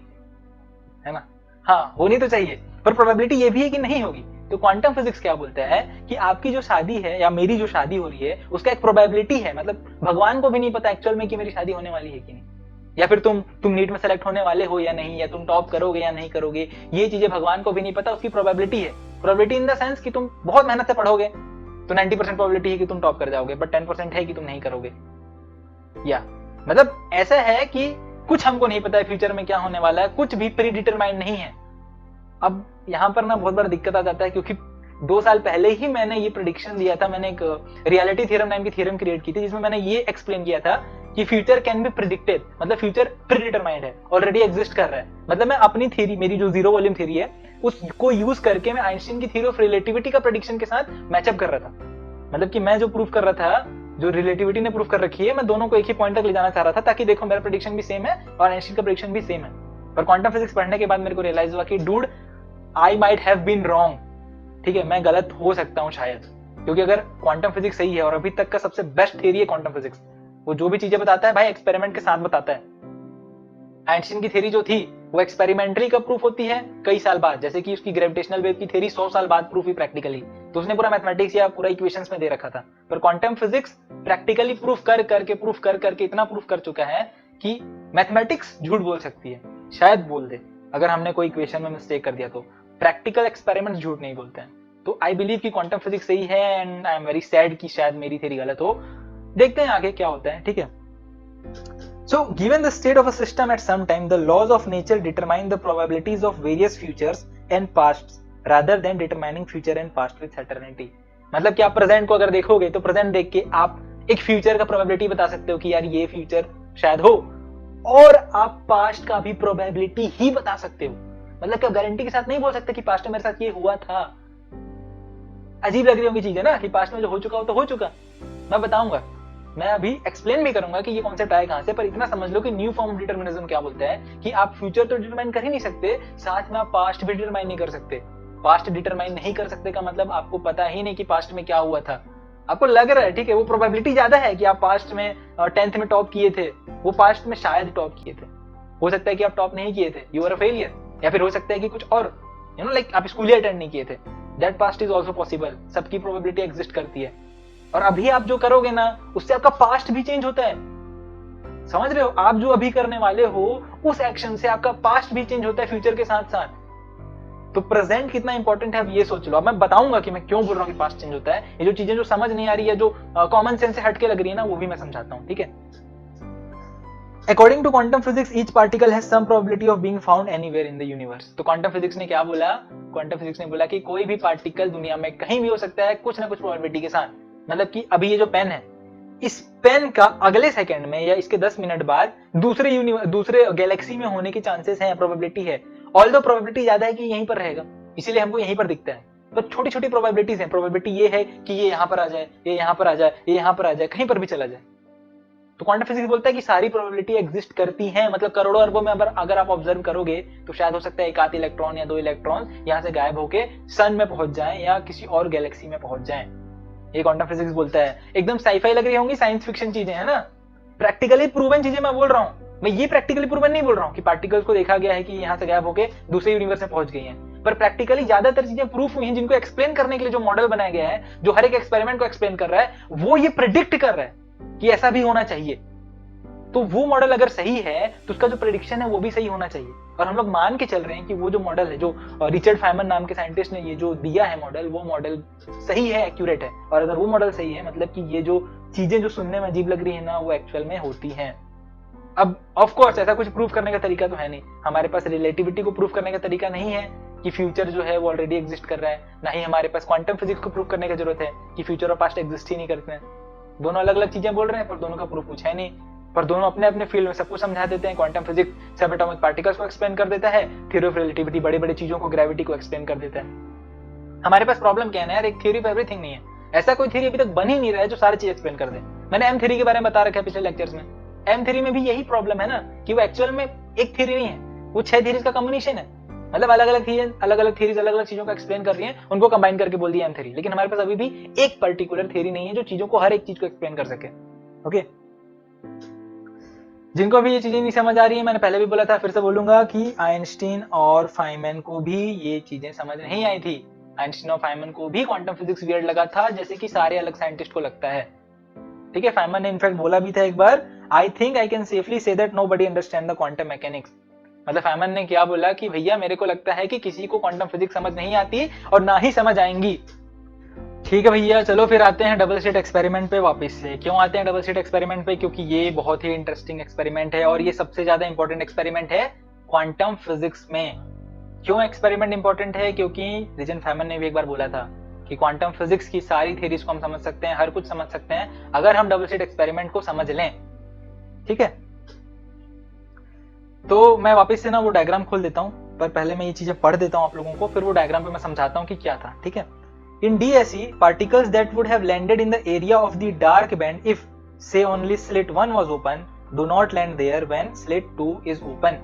है ना? हाँ, होनी तो चाहिए, पर प्रोबेबिलिटी ये भी है कि नहीं होगी। तो क्वांटम फिजिक्स क्या बोलता है कि आपकी जो शादी है या मेरी जो शादी हो रही है उसका एक प्रोबेबिलिटी है। मतलब भगवान को भी नहीं पता एक्चुअल में कि मेरी शादी होने वाली है कि नहीं, या फिर तुम नीट में सेलेक्ट होने वाले हो या नहीं, या तुम टॉप करोगे या नहीं करोगे, ये चीजें भगवान को भी नहीं पता। उसकी प्रोबेबिलिटी है। प्रोबेबिलिटी इन द सेंस कि तुम बहुत मेहनत से पढ़ोगे तो 90% प्रोबेबिलिटी है कि तुम टॉप कर जाओगे, बट 10% है कि तुम नहीं करोगे। या मतलब ऐसा है कि कुछ हमको नहीं पता है फ्यूचर में क्या होने वाला है, कुछ भी प्री डिटरमाइंड नहीं है। अब यहाँ पर ना बहुत बड़ा दिक्कत आ जाता है, क्योंकि 2 साल पहले ही मैंने ये प्रेडिक्शन दिया था। मैंने एक रियलिटी थ्योरम नाम की थ्योरम क्रिएट की थी जिसमें मैंने ये एक्सप्लेन किया था कि फ्यूचर कैन बी प्रेडिक्टेड। मतलब फ्यूचर प्री डिटरमाइंड है, ऑलरेडी एग्जिस्ट कर रहा है। मतलब मैं अपनी थ्योरी, मेरी जो 0 वॉल्यूम थ्योरी है उसको यूज करके मैं आइंस्टीन की थ्योरी ऑफ रिलेटिविटी का प्रेडिक्शन के साथ मैचअप कर रहा था। मतलब कि मैं जो प्रूफ कर रहा था, जो रिलेटिविटी ने प्रूफ कर रखी है, मैं दोनों को एक ही पॉइंट तक ले जाना चाह रहा था ताकि देखो मेरा प्रेडिक्शन भी सेम है और आइंस्टीन का प्रेडिक्शन भी सेम है। पर क्वांटम फिजिक्स पढ़ने के बाद मेरे को रियलाइज हुआ कि dude, I might have been wrong. ठीक है, मैं गलत हो सकता हूं शायद, क्योंकि अगर क्वांटम फिजिक्स सही है और अभी तक का सबसे बेस्ट थ्योरी है क्वांटम फिजिक्स, वो जो भी चीजें बताता है भाई एक्सपेरिमेंट के साथ बताता है। आइंस्टीन की थ्योरी जो थी वो एक्सपेरिमेंटली कब प्रूफ होती है? कई साल बाद। जैसे कि उसकी ग्रेविटेशनल वेव की थ्योरी 100 साल बाद प्रूफ हुई प्रैक्टिकली, तो उसने पूरा मैथमेटिक्स या पूरा इक्वेशंस में दे रखा था। पर क्वांटम फिजिक्स प्रैक्टिकली प्रूफ कर करके इतना प्रूफ कर चुका है कि मैथमेटिक्स झूठ बोल सकती है, शायद बोल दे अगर हमने कोई इक्वेशन में मिस्टेक कर दिया तो। प्रैक्टिकल एक्सपेरिमेंट्स झूठ नहीं बोलते हैं। तो आई बिलीव कि क्वांटम फिजिक्स सही है and I am very sad कि शायद मेरी थ्योरी गलत हो। देखते हैं आगे क्या होता है, ठीक है। So, given the state of a system at some time, the laws of nature determine the probabilities of various futures and pasts rather than determining future and past with certainty. मतलब कि आप प्रेजेंट को अगर देखोगे तो present देख के आप एक फ्यूचर का प्रोबेबिलिटी बता सकते हो कि यार ये फ्यूचर शायद हो, और आप पास्ट का भी प्रोबेबिलिटी ही बता सकते हो। मतलब कि आप गारंटी के साथ नहीं बोल सकते कि पास्ट में मेरे साथ ये हुआ था। अजीब लग रही होंगी चीजें ना कि पास्ट में जो हो चुका हो तो हो चुका। मैं बताऊंगा, मैं अभी एक्सप्लेन भी करूंगा कि ये कॉन्सेप्ट आया कहां से, पर इतना समझ लो कि न्यू फॉर्म ऑफ डिटरमिनिज्म क्या बोलता है कि आप फ्यूचर तो डिटरमाइन कर ही नहीं सकते, साथ में आप पास्ट भी डिटरमाइन नहीं कर सकते। पास्ट डिटरमाइन नहीं कर सकते का मतलब आपको पता ही नहीं कि पास्ट में क्या हुआ था। आपको लग रहा है, ठीक है, वो प्रोबेबिलिटी ज्यादा है कि आप पास्ट में 10th में टॉप किए थे, वो पास्ट में शायद टॉप किए थे। हो सकता है कि आप टॉप नहीं किए थे, यू आर अ फेलियर, या फिर हो सकता है कि कुछ और, यू नो, लाइक आप स्कूल ही अटेंड नहीं किए थे। That past is also possible, सबकी प्रोबेबिलिटी एग्जिस्ट करती है। और अभी आप जो करोगे ना उससे आपका पास्ट भी चेंज होता है, समझ रहे हो? आप जो अभी करने वाले हो उस एक्शन से आपका पास्ट भी चेंज होता है फ्यूचर के साथ साथ। तो प्रेजेंट कितना इंपॉर्टेंट है अब ये सोच लो। अब मैं बताऊंगा कि मैं क्यों बोल रहा हूँ कि पास्ट चेंज होता है। ये जो चीजें जो समझ नहीं आ रही है, जो कॉमन सेंस से हटके लग रही है ना, वो भी मैं समझाता हूँ, ठीक है। According to quantum physics, each particle has some probability of being found anywhere in the universe. तो क्वांटम फिजिक्स ने क्या बोला? क्वांटम फिजिक्स ने बोला कि कोई भी पार्टिकल दुनिया में कहीं भी हो सकता है कुछ ना कुछ प्रोबेबिलिटी के साथ। मतलब कि अभी ये जो पेन है, इस पेन का अगले सेकंड में या इसके 10 मिनट बाद दूसरे गैलेक्सी में होने के चांसेस हैं, प्रोबेबिलिटी है। ऑल्दो प्रोबेबिलिटी ज्यादा है कि यहीं पर रहेगा, इसीलिए हमको यहीं पर दिखता है। तो छोटी छोटी प्रोबेबिलिटीज हैं। प्रोबेबिलिटी ये है कि ये यहाँ पर आ जाए, ये यहाँ पर आ जाए, ये यहाँ पर आ जाए, कहीं पर भी चला जाए। तो क्वांटम फिजिक्स बोलता है कि सारी प्रोबेबिलिटी एग्जिस्ट करती हैं। मतलब करोड़ों अरबों में अगर आप ऑब्जर्व करोगे तो शायद हो सकता है एक आध इलेक्ट्रॉन या 2 इलेक्ट्रॉन यहाँ से गायब होके सन में पहुंच जाएं या किसी और गैलेक्सी में पहुंच जाएं। ये क्वांटम फिजिक्स बोलता है। एकदम साइफाई लग रही होंगी, साइंस फिक्शन चीजें है ना, प्रैक्टिकली प्रूवन चीजें मैं बोल रहा हूँ। मैं ये प्रैक्टिकली प्रूवन नहीं बोल रहा हूँ कि पार्टिकल्स को देखा गया है कि यहाँ से गायब होके दूसरे यूनिवर्स में पहुंच गई हैं, पर प्रैक्टिकली ज्यादातर चीजें प्रूफ हुई हैं जिनको एक्सप्लेन करने के लिए जो मॉडल बनाया गया है, जो हर एक एक्सपेरिमेंट को एक्सप्लेन कर रहा है, वो ये प्रेडिक्ट कर रहा है कि ऐसा भी होना चाहिए। तो वो मॉडल अगर सही है तो उसका जो प्रेडिक्शन है वो भी सही होना चाहिए। और हम लोग मान के चल रहे हैं कि वो जो मॉडल है, जो रिचर्ड फाइमन नाम के साइंटिस्ट ने ये जो दिया है मॉडल, वो मॉडल सही है, एक्यूरेट है। और अगर वो मॉडल सही है मतलब कि ये जो चीजें जो सुनने में अजीब लग रही है ना, वो एक्चुअल में होती हैं। अब ऑफ कोर्स ऐसा कुछ प्रूफ करने का तरीका तो है नहीं, हमारे पास रिलेटिविटी को प्रूफ करने का तरीका नहीं है कि फ्यूचर जो है वो ऑलरेडी एग्जिस्ट कर रहा है, ना ही हमारे पास क्वांटम फिजिक्स को प्रूफ करने की जरूरत है कि फ्यूचर और पास्ट एग्जिस्ट ही नहीं करते हैं। दोनों अलग अलग चीजें बोल रहे हैं पर दोनों का प्रूफ कुछ है नहीं, पर दोनों अपने अपने फील्ड में सब कुछ समझा देते हैं। क्वांटम फिजिक्स सब एटॉमिक पार्टिकल्स को एक्सप्लेन कर देता है, थ्योरी ऑफ रिलेटिविटी बड़ी बड़ी चीजों को, ग्रेविटी को एक्सप्लेन कर देता है। हमारे पास प्रॉब्लम क्या है ना यार, एक थ्योरी फॉर एवरीथिंग नहीं है। ऐसा कोई थ्योरी अभी तक बन ही नहीं रहा है जो सारी चीज एक्सप्लेन कर दे। मैंने एम थ्योरी के बारे में बता रखा है पिछले लेक्चर्स में। एम थ्योरी में भी यही प्रॉब्लम है ना कि वो एक्चुअल में एक थ्योरी नहीं है, वो 6 थ्योरीज का कॉम्बिनेशन है। मतलब अलग अलग थ्योरीज अलग अलग चीजों को एक्सप्लेन कर रही हैं, उनको कंबाइन करके बोल दिया एम थ्योरी। लेकिन हमारे पास अभी भी एक पर्टिकुलर थ्योरी नहीं है जो चीजों को, हर एक चीज को एक्सप्लेन कर सके। ओके, जिनको भी ये चीजें नहीं समझ आ रही है, मैंने पहले भी बोला था, फिर से बोलूंगा कि आइंस्टीन और फाइमन को भी ये चीजें समझ नहीं आई थी। आइंस्टीन और फाइमन को भी क्वांटम फिजिक्स वियर्ड लगा था जैसे कि सारे अलग साइंटिस्ट को लगता है। ठीक है, फाइमन ने इनफैक्ट बोला भी था एक बार, I think I can safely say that nobody understand the quantum mechanics. मतलब फाइमन ने क्या बोला कि भैया मेरे को लगता है कि किसी को क्वांटम फिजिक्स समझ नहीं आती और ना ही समझ आएंगी। ठीक है भैया, चलो फिर आते हैं डबल स्लिट एक्सपेरिमेंट पे वापस से। क्यों आते हैं डबल स्लिट एक्सपेरिमेंट पे? क्योंकि ये बहुत ही इंटरेस्टिंग एक्सपेरिमेंट है और ये सबसे ज्यादा इंपॉर्टेंट एक्सपेरिमेंट है क्वांटम फिजिक्स में। क्यों एक्सपेरिमेंट इंपॉर्टेंट है? क्योंकि रिचर्ड फेमन ने भी एक बार बोला था कि क्वांटम फिजिक्स की सारी थ्योरीज को हम समझ सकते हैं, हर कुछ समझ सकते हैं अगर हम डबल स्लिट एक्सपेरिमेंट को समझ लें। ठीक है, तो मैं वापस से ना वो डायग्राम खोल देता हूं, पर पहले मैं ये चीजें पढ़ देता हूं आप लोगों को, फिर वो डायग्राम पे मैं समझाता हूं कि क्या था। ठीक है, in DSE, particles that would have landed in the area of the dark band if, say, only slit 1 was open, do not land there when slit 2 is open.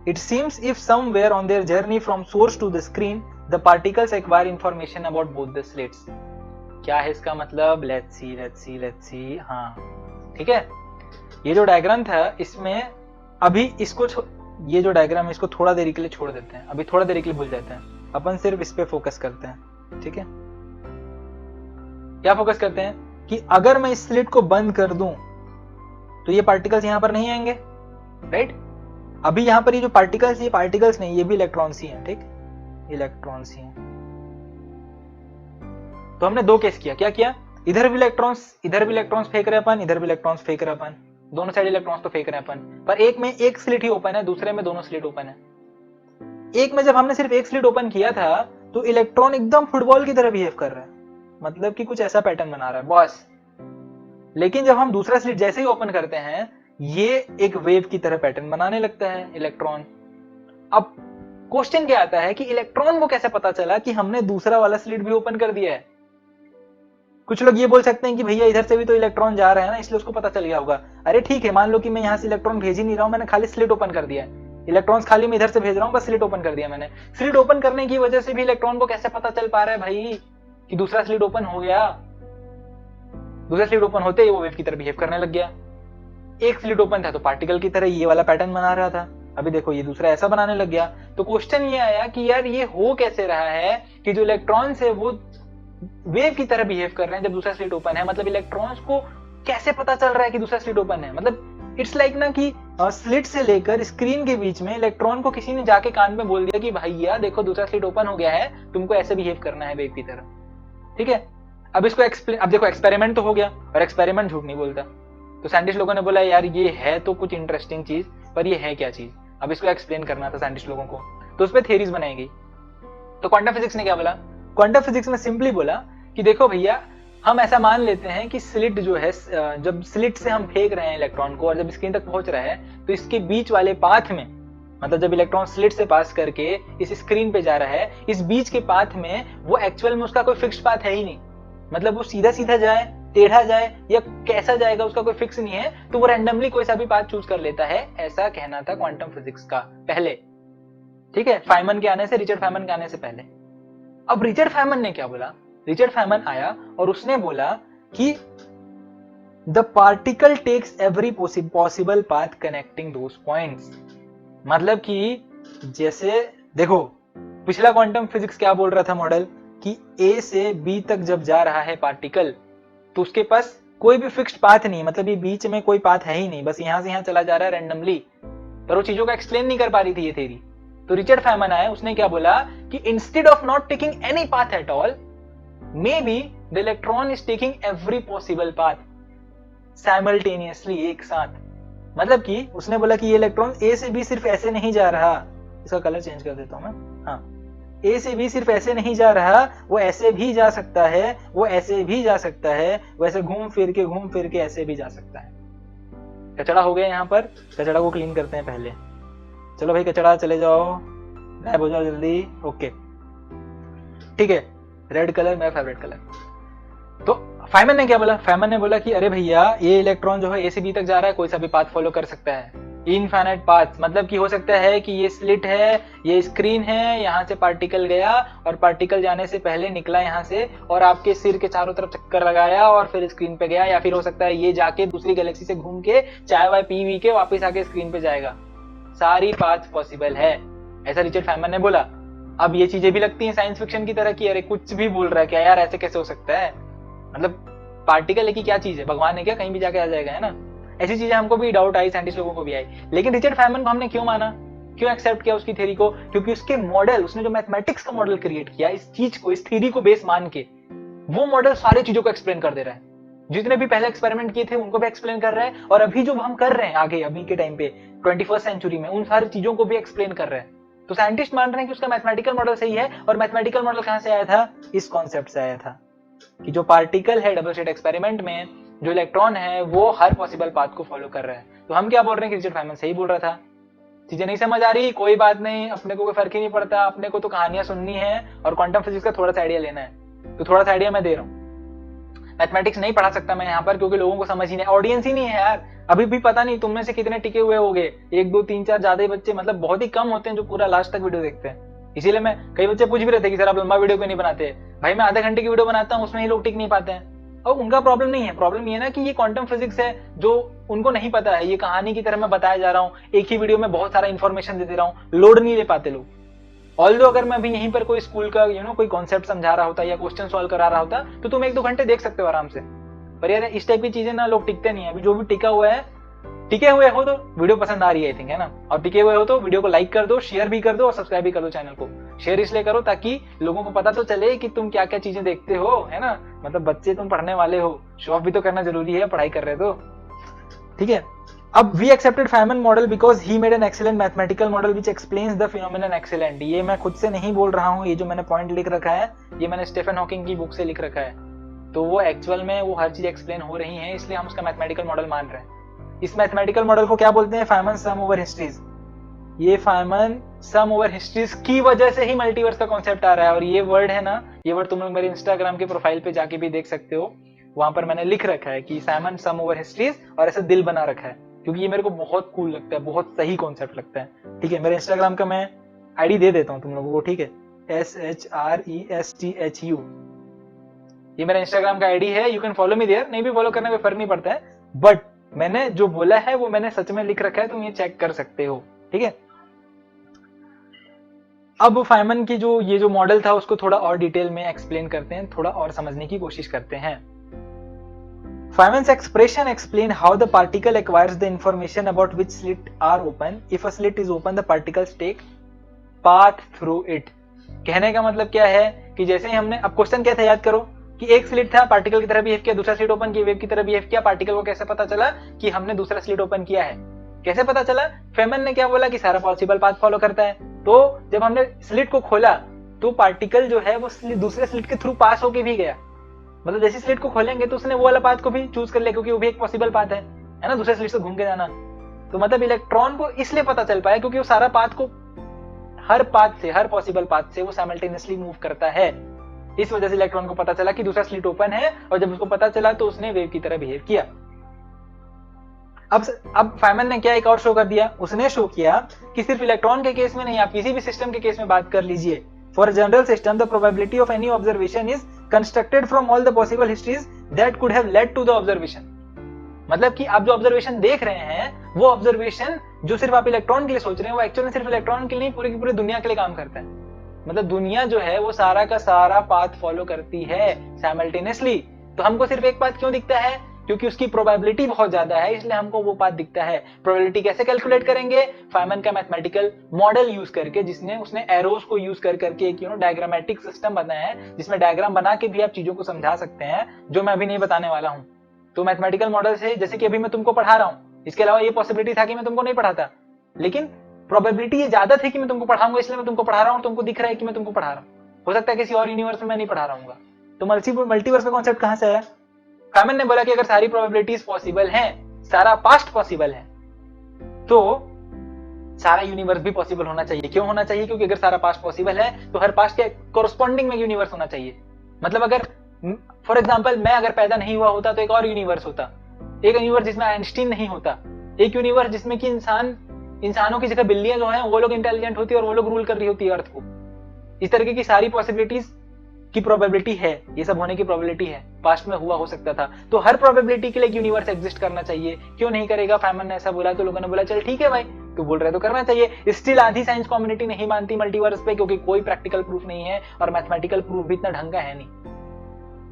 It seems if somewhere on their journey from source to the screen, the particles acquire information about both the slits. क्या है इसका मतलब? Let's see. हाँ, ठीक है, ये जो diagram था इसमें अभी इसको ये जो डायग्राम है इसको थोड़ा देरी के लिए छोड़ देते हैं, अभी थोड़ा देरी के लिए भूल जाते हैं, अपन सिर्फ इस पे फोकस करते हैं। ठीक है, क्या फोकस करते हैं कि अगर मैं इस स्लिट को बंद कर दूं तो ये पार्टिकल्स यहां पर नहीं आएंगे, राइट? अभी यहां पर ये जो पार्टिकल्स, ये पार्टिकल्स नहीं, ये भी इलेक्ट्रॉन्स ही हैं। ठीक, इलेक्ट्रॉन्स ही हैं। तो हमने दो केस किया, क्या किया, इधर भी इलेक्ट्रॉन्स फेंक रहे अपन, इधर भी इलेक्ट्रॉन्स फेंक रहे अपन, दोनों साइड इलेक्ट्रॉन्स तो फेंक रहे हैं अपन, पर एक में एक स्लिट ही ओपन है, दूसरे में दोनों स्लिट ओपन है। एक में जब हमने सिर्फ एक स्लिट ओपन किया था तो इलेक्ट्रॉन एकदम फुटबॉल की तरह बिहेव कर रहा है, मतलब कि कुछ ऐसा पैटर्न बना रहा है बॉस। लेकिन जब हम दूसरा स्लिट जैसे ही ओपन करते हैं, ये एक वेव की तरह पैटर्न बनाने लगता है इलेक्ट्रॉन। अब क्वेश्चन क्या आता है कि इलेक्ट्रॉन को कैसे पता चला कि हमने दूसरा वाला स्लिट भी ओपन कर दिया है। कुछ लोग ये बोल सकते हैं कि भैया इधर से भी तो इलेक्ट्रॉन जा रहे हैं ना, इसलिए उसको पता चल गया होगा। अरे ठीक है, मान लो कि मैं यहां से इलेक्ट्रॉन भेज ही नहीं रहा हूं, मैंने खाली स्लिट ओपन कर दिया है, इलेक्ट्रॉन्स खाली मैं इधर से भेज रहा हूं, बस स्लिट ओपन कर दिया मैंने। स्लिट ओपन करने की वजह से भी इलेक्ट्रॉन को कैसे पता चल पा रहा है भाई कि दूसरा स्लिट ओपन हो गया। दूसरा स्लिट ओपन होते ही वो वेव की तरह बिहेव करने लग गया। एक स्लिट ओपन था तो पार्टिकल की तरह ये वाला पैटर्न बना रहा था, अभी देखो ये दूसरा ऐसा बनाने लग गया। तो क्वेश्चन ये आया कि यार ये हो कैसे रहा है कि जो इलेक्ट्रॉन्स है वो वेव की तरह बिहेव कर रहे हैं जब दूसरा स्लिट ओपन है। मतलब इलेक्ट्रॉन्स को कैसे पता चल रहा है कि दूसरा स्लिट ओपन है। मतलब इट्स लाइक ना कि स्लिट से लेकर स्क्रीन के बीच में इलेक्ट्रॉन को किसी ने जाके कान में बोल दिया कि भैया देखो दूसरा स्लिट ओपन हो गया है, तुमको ऐसे बिहेव करना है वेव की तरह। ठीक है, अब इसको अब देखो एक्सपेरिमेंट तो हो गया, और एक्सपेरिमेंट झूठ नहीं बोलता। तो साइंटिस्ट लोगों ने बोला यार ये है तो कुछ इंटरेस्टिंग चीज, पर ये है क्या चीज, अब इसको एक्सप्लेन करना था साइंटिस्ट लोगों को। तो उस पर थ्योरीज बनाई गई। तो क्वांटम फिजिक्स ने क्या बोला, क्वांटम फिजिक्स ने सिंपली बोला कि देखो भैया हम ऐसा मान लेते हैं कि स्लिट जो है, जब स्लिट से हम फेंक रहे हैं इलेक्ट्रॉन को और जब स्क्रीन तक पहुंच रहा है तो इसके बीच वाले पाथ में, मतलब जब इलेक्ट्रॉन स्लिट से पास करके इस स्क्रीन पे जा रहा है, इस बीच के पाथ में वो एक्चुअल में उसका कोई फिक्स्ड पाथ है ही नहीं। मतलब वो सीधा सीधा जाए, टेढ़ा जाए या कैसा जाएगा उसका कोई फिक्स नहीं है, तो वो रैंडमली कोई सा भी पाथ चूज कर लेता है। ऐसा कहना था क्वांटम फिजिक्स का पहले। ठीक है, फाइमन के आने से, रिचर्ड फाइमन के आने से पहले। अब रिचर्ड फाइमन ने क्या बोला, रिचर्ड फाइमन आया और उसने बोला कि the particle takes every possible path connecting those points. मतलब कि जैसे देखो पिछला क्वांटम फिजिक्स क्या बोल रहा था मॉडल, कि ए से बी तक जब जा रहा है पार्टिकल तो उसके पास कोई भी फिक्स्ड पाथ नहीं, मतलब ये बीच में कोई पाथ है ही नहीं, बस यहां से यहां चला जा रहा है रैंडमली। पर वो चीजों का एक्सप्लेन नहीं कर पा रही थी ये थ्योरी। तो रिचर्ड फाइमन आया, उसने क्या बोला कि instead of not taking any path at all, maybe the electron is taking every possible path simultaneously, एक साथ। मतलब कि उसने बोला कि ये इलेक्ट्रॉन ए से बी सिर्फ ऐसे नहीं जा रहा, इसका कलर चेंज कर देता हूं मैं, हाँ, ए से बी सिर्फ ऐसे नहीं जा रहा, वो ऐसे भी जा सकता है, वो ऐसे भी जा सकता है, वैसे घूम फिर के ऐसे भी जा सकता है। कचड़ा हो गया यहाँ पर, कचड़ा को क्लीन करते हैं पहले। चलो भाई कचड़ा चले जाओ, गायब हो जाओ जल्दी। ओके ठीक है, रेड कलर मेरा फेवरेट कलर। तो फाइमन ने क्या बोला, फाइमन ने बोला कि अरे भैया ये इलेक्ट्रॉन जो है ए से बी तक जा रहा है, कोई सा भी पाथ फॉलो कर सकता है, इनफाइनाइट पाथ। मतलब कि हो सकता है कि ये स्लिट है, ये स्क्रीन है, यहाँ से पार्टिकल गया और पार्टिकल जाने से पहले निकला यहाँ से और आपके सिर के चारों तरफ चक्कर लगाया और फिर स्क्रीन पे गया, या फिर हो सकता है ये जाके दूसरी गैलेक्सी से घूम के चाय वाय पी वी के वापस आके स्क्रीन पे जाएगा। सारी पाथ पॉसिबल है, ऐसा रिचर्ड फाइमन ने बोला। अब ये चीजें भी लगती हैं साइंस फिक्शन की तरह कि अरे कुछ भी बोल रहा है क्या यार, ऐसे कैसे हो सकता है, मतलब पार्टिकल है कि क्या चीज है, भगवान है क्या, कहीं भी जाके आ जाएगा, है ना। ऐसी चीजें हमको भी डाउट आई, साइंटिस्ट लोगों को भी आई। लेकिन रिचर्ड फाइमन को हमने क्यों माना, क्यों एक्सेप्ट किया उसकी थ्योरी को, क्योंकि उसके मॉडल, उसने जो मैथमेटिक्स का मॉडल क्रिएट किया इस चीज को, इस थ्योरी को बेस मान के, वो मॉडल सारी चीजों को एक्सप्लेन कर दे रहा है। जितने भी पहले एक्सपेरिमेंट किए थे उनको भी एक्सप्लेन कर रहा है, और अभी जो हम कर रहे हैं आगे अभी के टाइम पे 21st सेंचुरी में, उन सारी चीजों को भी एक्सप्लेन कर रहे हैं। तो साइंटिस्ट मान रहे हैं कि उसका मैथमेटिकल मॉडल सही है। और मैथमेटिकल मॉडल कहां से आया था, इस कॉन्सेप्ट से आया था कि जो पार्टिकल है डबल स्लिट एक्सपेरिमेंट में, जो इलेक्ट्रॉन है वो हर पॉसिबल पाथ को फॉलो कर रहा है। तो हम क्या बोल रहे हैं कि रिचर्ड फाइमन सही बोल रहा था। चीजें नहीं समझ आ रही, कोई बात नहीं, अपने को कोई फर्क ही नहीं पड़ता, अपने को तो कहानियां सुननी है और क्वांटम फिजिक्स का थोड़ा सा आइडिया लेना है। तो थोड़ा सा आइडिया मैं दे रहा हूँ। मैथमेटिक्स नहीं पढ़ा सकता मैं यहाँ पर, क्योंकि लोगों को समझ ही नहीं, ऑडियंस ही नहीं है यार। अभी भी पता नहीं तुम में से कितने टिके हुए होंगे, 1 2 3 4 ज्यादा ही बच्चे, मतलब बहुत ही कम होते हैं जो पूरा लास्ट तक वीडियो देखते हैं। इसीलिए मैं, कई बच्चे पूछ भी रहे थे कि सर आप लंबा वीडियो क्यों नहीं बनाते। भाई मैं आधे घंटे की वीडियो बनाता हूँ, उसमें ही लोग टिक नहीं पाते हैं। और उनका प्रॉब्लम नहीं है, प्रॉब्लम ये ना कि ये क्वांटम फिजिक्स है जो उनको नहीं पता है, ये कहानी की तरह मैं बताया जा रहा हूँ, एक ही वीडियो में बहुत सारा इन्फॉर्मेशन दे रहा हूँ, लोड नहीं ले पाते लोग। ऑल्दो अगर मैं भी यहीं पर कोई स्कूल का कोई कॉन्सेप्ट समझा रहा होता या क्वेश्चन सॉल्व करा रहा होता तो तुम 1 2 घंटे देख सकते हो आराम से। पर यार इस टाइप की चीजें ना लोग टिकते नहीं है। अभी जो भी टिका हुआ है टिके हुए हो तो वीडियो पसंद आ रही है आई थिंक, है ना, और टिके हुए हो तो वीडियो को लाइक कर दो, शेयर भी कर दो और सब्सक्राइब भी कर दो चैनल को। शेयर इसलिए करो ताकि लोगों को पता तो चले कि तुम क्या क्या चीजें देखते हो, है ना, मतलब बच्चे तुम पढ़ने वाले हो, शो ऑफ भी तो करना जरूरी है पढ़ाई कर रहे हो तो, ठीक है। अब we accepted Feynman model because he made an excellent mathematical model which explains the phenomenon excellent. ये मैं खुद से नहीं बोल रहा हूँ, ये जो मैंने पॉइंट लिख रखा है ये मैंने स्टीफन हॉकिंग की बुक से लिख रखा है, तो वो एक्चुअल में वो हर चीज एक्सप्लेन हो रही है, इसलिए हम उसका मैथमेटिकल मॉडल मान रहे हैं। इस मैथमेटिकल मॉडल को क्या बोलते हैं? फेमन सम ओवर हिस्ट्रीज। ये फेमन सम ओवर हिस्ट्रीज की वजह से ही मल्टीवर्स का कॉन्सेप्ट आ रहा है, और ये वर्ड है ना, ये वर्ड तुम लोग मेरे इंस्टाग्राम के प्रोफाइल पे जाके भी देख सकते हो, वहां पर मैंने लिख रखा है कि फेमन सम ओवर हिस्ट्रीज, और ऐसे दिल बना रखा है क्योंकि ये मेरे को बहुत कूल लगता है, बहुत सही कॉन्सेप्ट लगता है, ठीक है। मेरे इंस्टाग्राम का मैं आईडी दे देता हूँ तुम लोगों को, ठीक है, SHRESTHU, ये मेरा इंस्टाग्राम का आईडी है, you can follow me there. नहीं भी फॉलो करने में फर्क नहीं पड़ता है, बट मैंने जो बोला है वो मैंने सच में लिख रखा है, तुम ये चेक कर सकते हो, ठीक है। अब फेमन की जो ये जो मॉडल था उसको थोड़ा और डिटेल में एक्सप्लेन करते हैं, थोड़ा और समझने की कोशिश करते हैं। Feynman's expression explain how the particle acquires the information about which slit are open. If a slit is open, the particles take path through it. कहने का मतलब क्या है कि जैसे ही हमने, अब क्वेश्चन क्या था याद करो, कि एक स्लिट था, पार्टिकल की तरह बिहेव किया, दूसरा स्लिट ओपन किया, वेव की तरह बिहेव किया, पार्टिकल को कैसे पता चला कि हमने दूसरा स्लिट ओपन किया है? कैसे पता चला? फेमन ने क्या बोला कि सारा पॉसिबल पाथ फॉलो करता है, तो जब हमने स्लिट को खोला तो पार्टिकल जो है वो दूसरे स्लिट के थ्रू पास होके भी गया, मतलब जैसे स्लिट को खोलेंगे तो उसने वो वाला पाथ को भी चूज कर लिया क्योंकि वो भी एक पॉसिबल पाथ है ना, दूसरे स्लिट से घूम के जाना। तो मतलब इलेक्ट्रॉन को इसलिए पता चल पाया क्योंकि वो सारा पाथ को, हर पाथ से, हर पॉसिबल पाथ से वो साइमल्टेनियसली मूव करता है, इस वजह से इलेक्ट्रॉन को पता चला कि दूसरा स्लिट ओपन है, और जब उसको पता चला तो उसने वेव की तरह बिहेव किया। अब फेमन ने क्या एक और शो कर दिया, उसने शो किया कि सिर्फ इलेक्ट्रॉन के केस में नहीं, आप किसी भी सिस्टम के केस में बात कर लीजिए, for general system the probability of any observation is constructed from all the possible histories that could have led to the observation. मतलब कि आप जो ऑब्जर्वेशन देख रहे हैं वो ऑब्जर्वेशन जो सिर्फ आप इलेक्ट्रॉन के लिए सोच रहे हैं वो एक्चुअली सिर्फ इलेक्ट्रॉन के लिए पूरी की पूरी दुनिया के लिए काम करता है। मतलब दुनिया जो है वो सारा का सारा पाथ फॉलो करती है साइमल्टेनियसली। तो हमको सिर्फ एक पाथ क्यों दिखता है? क्योंकि उसकी प्रोबेबिलिटी बहुत ज्यादा है, इसलिए हमको वो पाथ दिखता है। प्रोबेबिलिटी कैसे कैलकुलेट करेंगे? फेमन का मैथमेटिकल मॉडल यूज करके, जिसने उसने एरोस को यूज कर करके एक डायग्रामेटिक सिस्टम बनाया है, जिसमें डायग्राम बना के भी आप चीजों को समझा सकते हैं, जो मैं अभी नहीं बताने वाला हूं। तो मैथमेटिकल मॉडल से, जैसे कि अभी मैं तुमको पढ़ा रहा हूं, इसके अलावा ये पॉसिबिलिटी था कि मैं तुमको नहीं पढ़ाता, लेकिन प्रोबेबिलिटी ये ज्यादा थी कि मैं तुमको पढ़ाऊंगा, इसलिए मैं तुमको पढ़ा रहा हूं, तुमको दिख रहा है कि मैं तुमको पढ़ा रहा हूं। हो सकता है किसी और यूनिवर्स में मैं नहीं पढ़ा रहा हूँ। तो मल्टीवर्स का कॉन्सेप्ट कहां से आया? फेमन ने बोला कि अगर सारी प्रोबेबिलिटीज पॉसिबल हैं, सारा पास्ट पॉसिबल है, तो सारा यूनिवर्स भी पॉसिबल होना चाहिए। क्यों होना चाहिए? क्योंकि अगर सारा पास्ट पॉसिबल है तो हर पास्ट के कोरस्पॉन्डिंग में यूनिवर्स होना चाहिए। मतलब अगर फॉर एग्जांपल मैं अगर पैदा नहीं हुआ होता तो एक और यूनिवर्स होता, एक यूनिवर्स जिसमें आइंस्टीन नहीं होता, एक यूनिवर्स जिसमें कि इंसानों की जगह बिल्लियां जो हैं वो लोग इंटेलिजेंट होती है और वो लोग रूल कर रही होती है अर्थ को। इस तरीके की सारी पॉसिबिलिटीज की प्रोबेबिलिटी है, ये सब होने की प्रोबेबिलिटी है, पास्ट में हुआ हो सकता था। तो हर प्रोबेबिलिटी के लिए एक यूनिवर्स एग्जिस्ट करना चाहिए। क्यों नहीं करेगा? फेमन ने ऐसा बोला तो लोगों ने बोला चल ठीक है भाई, तू बोल रहा है तो करना चाहिए। स्टिल आधी साइंस कम्युनिटी नहीं मानती मल्टीवर्स पे, क्योंकि कोई प्रैक्टिकल प्रूफ नहीं है और मैथमेटिकल प्रूफ भी इतना ढंग का है नहीं।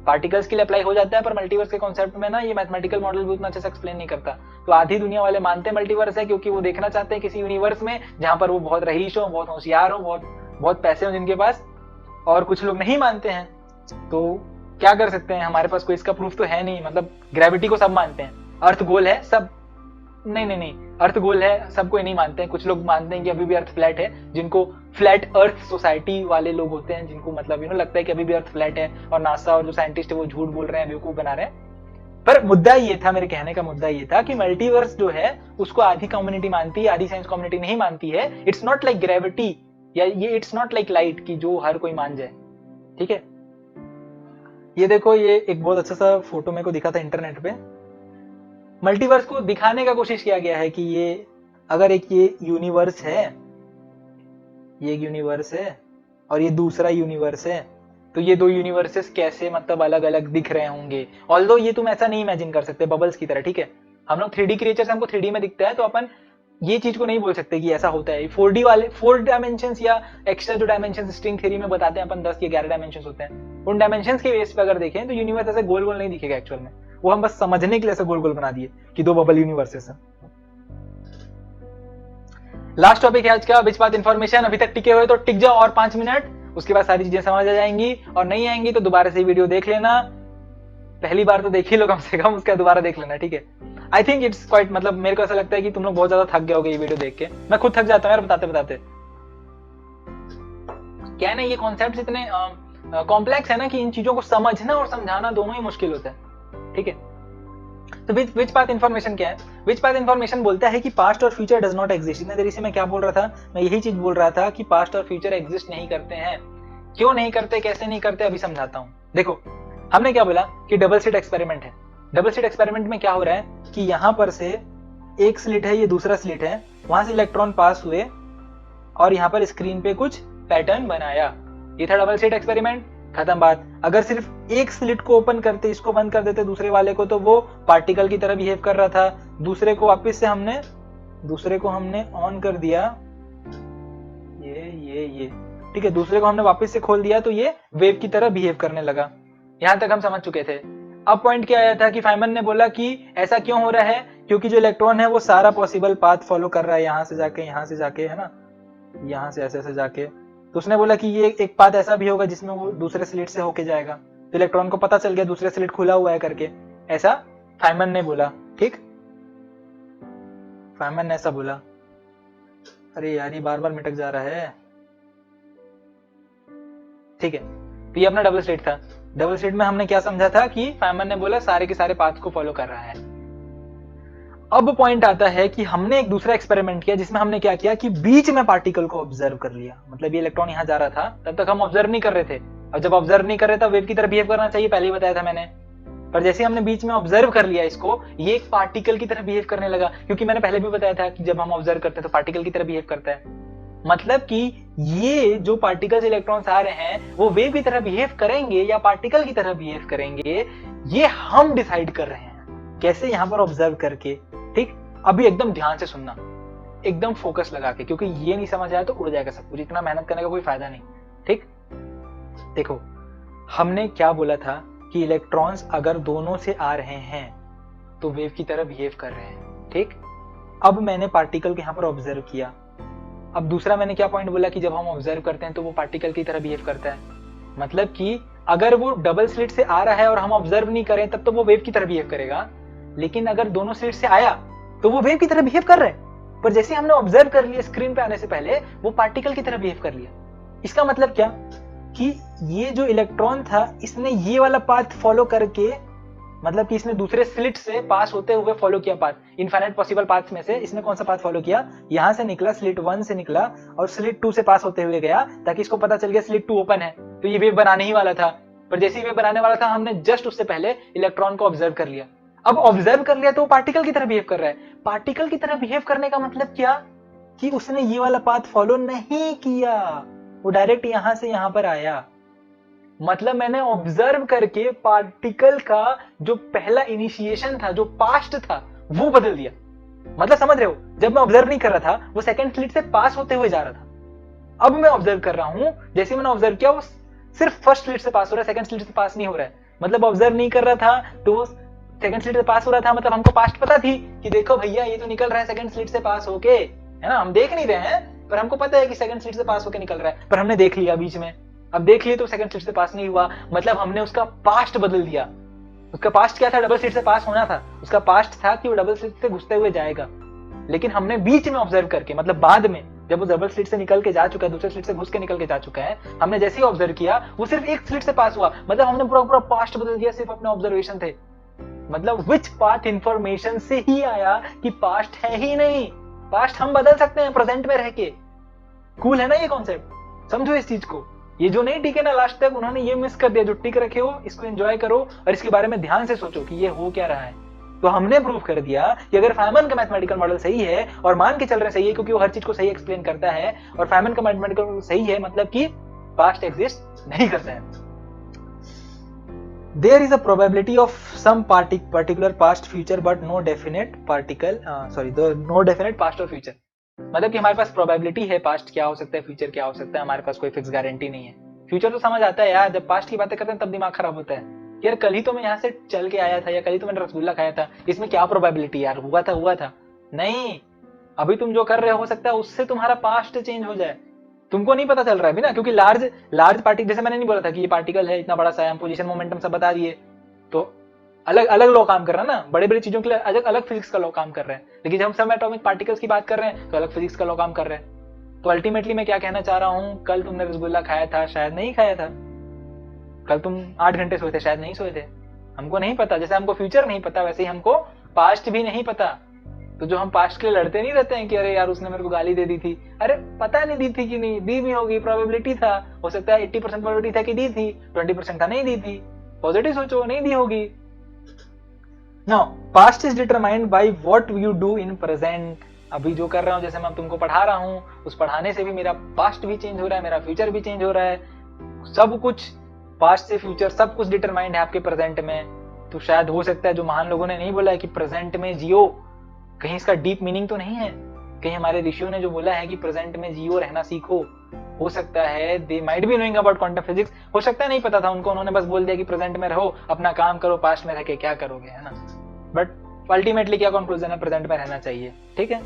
पार्टिकल्स के लिए अप्लाई हो जाता है, पर मल्टीवर्स के कॉन्सेप्ट में ना ये मैथमेटिकल मॉडल भी उतना अच्छे से एक्सप्लेन नहीं करता। तो आधी दुनिया वाले मानते हैं मल्टीवर्स है, क्योंकि वो देखना चाहते हैं किसी यूनिवर्स में जहां पर वो बहुत रईस हो, बहुत होशियार हो, बहुत पैसे हो जिनके पास, और कुछ लोग नहीं मानते हैं। तो क्या कर सकते हैं? हमारे पास कोई इसका प्रूफ तो है नहीं। मतलब ग्रेविटी को सब मानते हैं, अर्थ गोल है, सब नहीं, अर्थ गोल है सब कोई नहीं मानते हैं। कुछ लोग मानते हैं कि अभी भी अर्थ फ्लैट है, जिनको फ्लैट अर्थ सोसाइटी वाले लोग होते हैं, जिनको मतलब लगता है कि अभी भी अर्थ फ्लैट है, और नासा और जो साइंटिस्ट है वो झूठ बोल रहे हैं, बेवकूफ बना रहे हैं। पर मुद्दा ये था, मेरे कहने का मुद्दा ये था कि मल्टीवर्स जो है उसको आधी कम्युनिटी मानती है, आधी साइंस कम्युनिटी नहीं मानती है। इट्स नॉट लाइक ग्रेविटी, या ये इट्स नॉट लाइक लाइट की जो हर कोई मान जाए, ठीक है। ये देखो, ये एक बहुत अच्छा सा फोटो मेरे को दिखा था इंटरनेट पे। मल्टीवर्स को दिखाने का कोशिश किया गया है कि ये अगर एक ये यूनिवर्स है, ये एक यूनिवर्स है और ये दूसरा यूनिवर्स है, तो ये दो यूनिवर्सेस कैसे मतलब अलग अलग दिख रहे होंगे। ऑल्दो ये तुम ऐसा नहीं इमेजिन कर सकते बबल्स की तरह, ठीक है। हम लोग 3D क्रिएचर्स, हमको 3D में दिखता है, तो अपन ये चीज को नहीं बोल सकते कि ऐसा होता है। 4D वाले 4 डायमेंशन या एक्स्ट्रा जो डायमेंशन स्ट्रिंग थ्योरी में बताते हैं अपन 10 या 11 डायमेंशन होते हैं, उन डायमेंशन के बेस पे अगर देखें तो यूनिवर्स ऐसे गोल गोल नहीं दिखेगा एक्चुअल में। वो हम बस समझने के लिए ऐसे गोल गोल बना दिए कि दो बबल यूनिवर्सेस हैं। लास्ट टॉपिक है आज का, विच पाथ इन्फॉर्मेशन। अभी तक टिके हुए तो टिक जाओ और 5 मिनट, उसके बाद सारी चीजें समझ आ जाएंगी, और नहीं आएंगी तो दोबारा से वीडियो देख लेना। पहली बार तो देख ही लो कम से कम, उसका दोबारा देख लेना, ठीक है। आई थिंक इट्स क्वाइट, मतलब मेरे को ऐसा लगता है कि तुम लोग बहुत ज्यादा थक गए होगे ये वीडियो देख के। मैं खुद थक जाता हूँ यार बताते बताते। क्या है ना, ये कॉन्सेप्ट इतने कॉम्प्लेक्स है ना कि इन चीजों को समझना और समझाना दोनों ही मुश्किल होता है, ठीक है। तो विच पाथ इन्फॉर्मेशन क्या है? विच पाथ इन्फॉर्मेशन बोलता है कि पास्ट और फ्यूचर डज नॉट एग्जिस्ट। इतने देरी से मैं क्या बोल रहा था? मैं यही चीज बोल रहा था कि पास्ट और फ्यूचर एग्जिस्ट नहीं करते हैं। क्यों नहीं करते, कैसे नहीं करते, अभी समझाता हूं। देखो, हमने क्या बोला कि डबल स्लिट एक्सपेरिमेंट है। डबल स्लिट एक्सपेरिमेंट में क्या हो रहा है कि यहां पर से एक स्लिट है, ये दूसरा स्लिट है, वहां से इलेक्ट्रॉन पास हुए और यहाँ पर स्क्रीन पे कुछ पैटर्न बनाया। ये था डबल स्लिट एक्सपेरिमेंट, खत्म बात। अगर सिर्फ एक स्लिट को ओपन करते, इसको बंद कर देते दूसरे वाले को, तो वो पार्टिकल की तरह बिहेव कर रहा था। दूसरे को वापस से हमने ऑन कर दिया, ये ठीक है, दूसरे को हमने वापस से खोल दिया तो ये वेव की तरह बिहेव करने लगा। यहां तक हम समझ चुके थे। अब पॉइंट क्या आया था कि फाइमन ने बोला कि ऐसा क्यों हो रहा है, क्योंकि जो इलेक्ट्रॉन है वो सारा पॉसिबल पाथ फॉलो कर रहा है, यहां से जाके है ना, यहां से ऐसे जाके। तो उसने बोला कि ये एक पाथ ऐसा भी होगा जिसमें वो दूसरे स्लिट से होके जाएगा। तो इलेक्ट्रॉन को पता चल गया दूसरे स्लिट खुला हुआ है करके, ऐसा फाइमन ने बोला, ठीक। फाइमन ने ऐसा बोला। अरे यार, ये बार बार मिटक जा रहा है, ठीक है। तो ये अपना डबल स्लिट था। डबल स्लिट में हमने क्या समझा था कि फाइमन ने बोला सारे के सारे पाथ को फॉलो कर रहा है। अब पॉइंट आता है कि हमने एक दूसरा एक्सपेरिमेंट किया जिसमें हमने क्या किया कि बीच में पार्टिकल को ऑब्जर्व कर लिया। मतलब ये इलेक्ट्रॉन यहां जा रहा था, तब तक हम ऑब्जर्व नहीं कर रहे थे। अब जब ऑब्जर्व नहीं कर रहे, तब वेव की तरह बिहेव करना चाहिए, पहले ही बताया था मैंने। पर जैसे हमने बीच में ऑब्जर्व कर लिया इसको, ये एक पार्टिकल की तरह बिहेव करने लगा, क्योंकि मैंने पहले भी बताया था कि जब हम ऑब्जर्व करते हैं तो पार्टिकल की तरह बिहेव करता है। मतलब कि ये जो पार्टिकल्स इलेक्ट्रॉन्स आ रहे हैं वो वेव की तरह बिहेव करेंगे या पार्टिकल की तरह बिहेव करेंगे, ये हम डिसाइड कर रहे हैं। कैसे? यहां पर ऑब्जर्व करके, ठीक। अभी एकदम ध्यान से सुनना, एकदम फोकस लगा के, क्योंकि ये नहीं समझ आया तो उड़ जाएगा सब कुछ, इतना मेहनत करने का कोई फायदा नहीं, ठीक। देखो, हमने क्या बोला था कि इलेक्ट्रॉन्स अगर दोनों से आ रहे हैं तो वेव की तरह बिहेव कर रहे हैं, ठीक। अब मैंने पार्टिकल को यहां पर ऑब्जर्व किया। अब दूसरा मैंने क्या पॉइंट बोला कि जब हम ऑब्जर्व करते हैं तो वो पार्टिकल की तरह बिहेव करता है। मतलब कि अगर वो डबल स्लिट से आ रहा है और हम ऑब्जर्व नहीं करें तब तो वो वेव की तरह बिहेव करेगा, लेकिन अगर दोनों स्लिट से आया तो वो वेव की तरह बिहेव कर रहे हैं। पर जैसे हमने ऑब्जर्व कर लिया स्क्रीन पे आने से पहले, वो पार्टिकल की तरह बिहेव कर लिया। इसका मतलब क्या कि ये जो इलेक्ट्रॉन था इसने ये वाला पाथ फॉलो करके, मतलब कि इसने दूसरे स्लिट से पास होते हुए फॉलो किया पाथ। इनफाइनाइट पॉसिबल पाथ्स में से इसने कौन सा पाथ फॉलो किया? यहां से निकला, स्लिट 1 से निकला और स्लिट 2 से पास होते हुए गया, ताकि इसको पता चल गया स्लिट 2 ओपन है, तो ये वेव बनाने ही वाला था। पर जैसे ही वेव बनाने वाला था, हमने जस्ट उससे पहले इलेक्ट्रॉन को ऑब्जर्व कर लिया। अब ऑब्जर्व कर लिया तो वो पार्टिकल की तरह बिहेव कर रहा है। पार्टिकल की तरह बिहेव करने का मतलब क्या कि उसने ये वाला पाथ फॉलो नहीं किया, वो डायरेक्ट यहां से यहां पर आया। मतलब मैंने ऑब्जर्व करके पार्टिकल का जो पहला इनिशिएशन था, जो पास्ट था, वो बदल दिया। मतलब समझ रहे हो, जब मैं ऑब्जर्व नहीं कर रहा था वो सेकंड स्लिट से पास होते हुए जा रहा था। अब मैं ऑब्जर्व कर रहा हूं, जैसे मैंने ऑब्जर्व किया वो सिर्फ फर्स्ट स्लिट से पास हो रहा है, सेकंड स्लिट से पास नहीं हो रहा है। मतलब ऑब्जर्व नहीं कर रहा था तो सेकंड स्लिट से पास हो रहा था, मतलब हमको पास्ट पता थी कि देखो भैया ये तो निकल रहा है सेकंड स्लिट से पास होके, है ना। हम देख नहीं रहे हैं पर हमको पता है कि सेकंड स्लिट से पास होके निकल रहा है, पर हमने देख लिया बीच में। अब देख लिए तो सेकंड स्लिट से पास नहीं हुआ, मतलब हमने उसका पास्ट बदल दिया। उसका पास्ट क्या था? डबल स्लिट से पास होना था। उसका पास्ट था कि वो डबल स्लिट से घुसते हुए जाएगा, लेकिन हमने बीच में ऑब्जर्व करके, मतलब बाद में जब वो डबल स्लिट से निकल के जा चुका है, दूसरे स्लिट से घुस के निकल के जा चुका है, हमने जैसे ही ऑब्जर्व किया वो सिर्फ एक स्लिट से पास हुआ, मतलब हमने पूरा पूरा पास्ट बदल दिया सिर्फ अपने ऑब्जर्वेशन थे। मतलब विच पाथ इंफॉर्मेशन से ही आया कि पास्ट है ही नहीं। पास्ट हम बदल सकते हैं प्रेजेंट में रह के। कूल है ना ये कॉन्सेप्ट, समझो इस चीज को। ये जो नहीं टिके ना लास्ट तक, उन्होंने ये मिस कर दिया। जो टिक रखे हो इसको एंजॉय करो और इसके बारे में ध्यान से सोचो कि ये हो क्या रहा है। तो हमने प्रूव कर दिया कि अगर फाइमन का मैथमेटिकल मॉडल सही है, और मान के चल रहे सही है क्योंकि वो हर चीज को सही एक्सप्लेन करता है, और फाइमन का मैथमेटिकल मॉडल सही है, मतलब कि पास्ट एग्जिस्ट नहीं करता है। There is a probability of some particular past future but no definite no definite past or future। मतलब कि हमारे पास प्रोबेबिलिटी है पास्ट क्या हो सकता है, फ्यूचर क्या हो सकता है, हमारे पास कोई फिक्स गारंटी नहीं है। फ्यूचर तो समझ आता है यार, जब पास्ट की बातें करते हैं तब दिमाग खराब होता है। यार कल ही तो मैं यहाँ से चल के आया था, या कल ही तो मैंने रसगुल्ला खाया था, इसमें क्या प्रोबेबिलिटी यार, हुआ था नहीं। अभी तुम जो कर रहे हो सकता है उससे तुम्हारा पास्ट चेंज हो जाए, तुमको नहीं पता चल रहा है अभी ना, क्योंकि लार्ज पार्टिकल, जैसे मैंने नहीं बोला था कि ये पार्टिकल है इतना बड़ा सा है, हम पोजीशन मोमेंटम सब बता दिए, तो अलग अलग लॉ काम कर रहा है ना, बड़े बड़ी चीजों के लिए अलग अलग फिजिक्स का लॉ काम कर रहे हैं, लेकिन जब हम सब एटॉमिक पार्टिकल्स की बात कर रहे हैं तो अलग फिजिक्स का लॉ काम कर रहे हैं। तो अल्टीमेटली मैं क्या कहना चाह रहा हूँ, कल तुमने रसगुल्ला खाया था, शायद नहीं खाया था, कल तुम 8 घंटे सोए थे, शायद नहीं सोए थे, हमको नहीं पता। जैसे हमको फ्यूचर नहीं पता वैसे ही हमको पास्ट भी नहीं पता। तो जो हम पास्ट के लिए लड़ते नहीं रहते हैं कि अरे यार उसने मेरे को गाली दे दी थी, अरे पता नहीं दी थी कि नहीं दी भी होगी, प्रोबेबिलिटी था, हो सकता है 80% प्रोबेबिलिटी था कि दी थी, 20% था नहीं दी थी, पॉजिटिव सोचो नहीं दी होगी। Now past is determined by what you do in present. अभी जो कर रहा हूं, जैसे मैं तुमको पढ़ा रहा हूं, उस पढ़ाने से भी मेरा पास्ट भी चेंज हो रहा है, मेरा फ्यूचर भी चेंज हो रहा है, सब कुछ पास्ट से फ्यूचर सब कुछ डिटरमाइंड है आपके प्रेजेंट में। तो शायद हो सकता है जो महान लोगों ने नहीं बोला है कि प्रेजेंट में जियो, कहीं इसका डीप मीनिंग तो नहीं है, कहीं हमारे ऋषियों ने जो बोला है कि प्रेजेंट में जियो, रहना सीखो, हो सकता है they might be knowing about quantum physics, हो सकता है नहीं पता था उनको, उन्होंने बस बोल दिया कि प्रेजेंट में रहो, अपना काम करो, पास्ट में रह के क्या करोगे, है ना। बट अल्टीमेटली क्या कंक्लूजन है, प्रेजेंट में रहना चाहिए, ठीक है।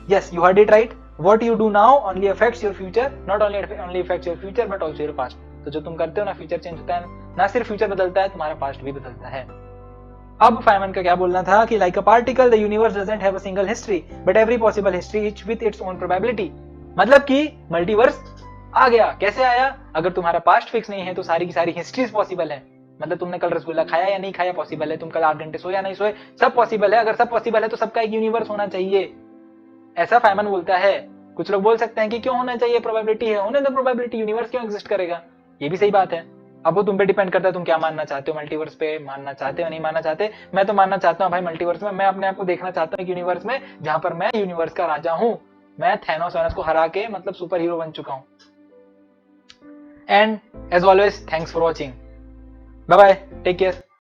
Yes, you heard it right, what you do now only affects your future, not only affects your future but also your past. तो जो तुम करते हो ना, फ्यूचर चेंज होता है ना, सिर्फ फ्यूचर बदलता है, तुम्हारा पास्ट भी बदलता है। अब फाइमन का क्या बोलना था कि like a particle the universe doesn't have a single history but every possible history each with its own probability. मतलब कि मल्टीवर्स आ गया, कैसे आया, अगर तुम्हारा पास्ट फिक्स नहीं है तो सारी की सारी हिस्ट्रीज पॉसिबल है। मतलब तुमने कल रसगुल्ला खाया या नहीं खाया पॉसिबल है, तुम कल 8 घंटे सोए या नहीं सोए सब पॉसिबल है। अगर सब पॉसिबल है तो सबका एक यूनिवर्स होना चाहिए, ऐसा फाइमन बोलता है। कुछ लोग बोल सकते हैं कि क्यों होना चाहिए, प्रोबेबिलिटी है, होने दो प्रोबेबिलिटी, यूनिवर्स क्यों एग्जिस्ट करेगा, ये भी सही बात है। अब वो तुम पे डिपेंड करता है तुम क्या मानना चाहते हो, मल्टीवर्स पे मानना चाहते हो नहीं मानना चाहते। मैं तो मानना चाहता हूँ भाई मल्टीवर्स में, मैं अपने आप को देखना चाहता हूँ यूनिवर्स में जहां पर मैं यूनिवर्स का राजा हूँ, मैं थैनोस को हरा के मतलब सुपर हीरो बन चुका हूँ। And as always thanks for watching, bye bye, take care.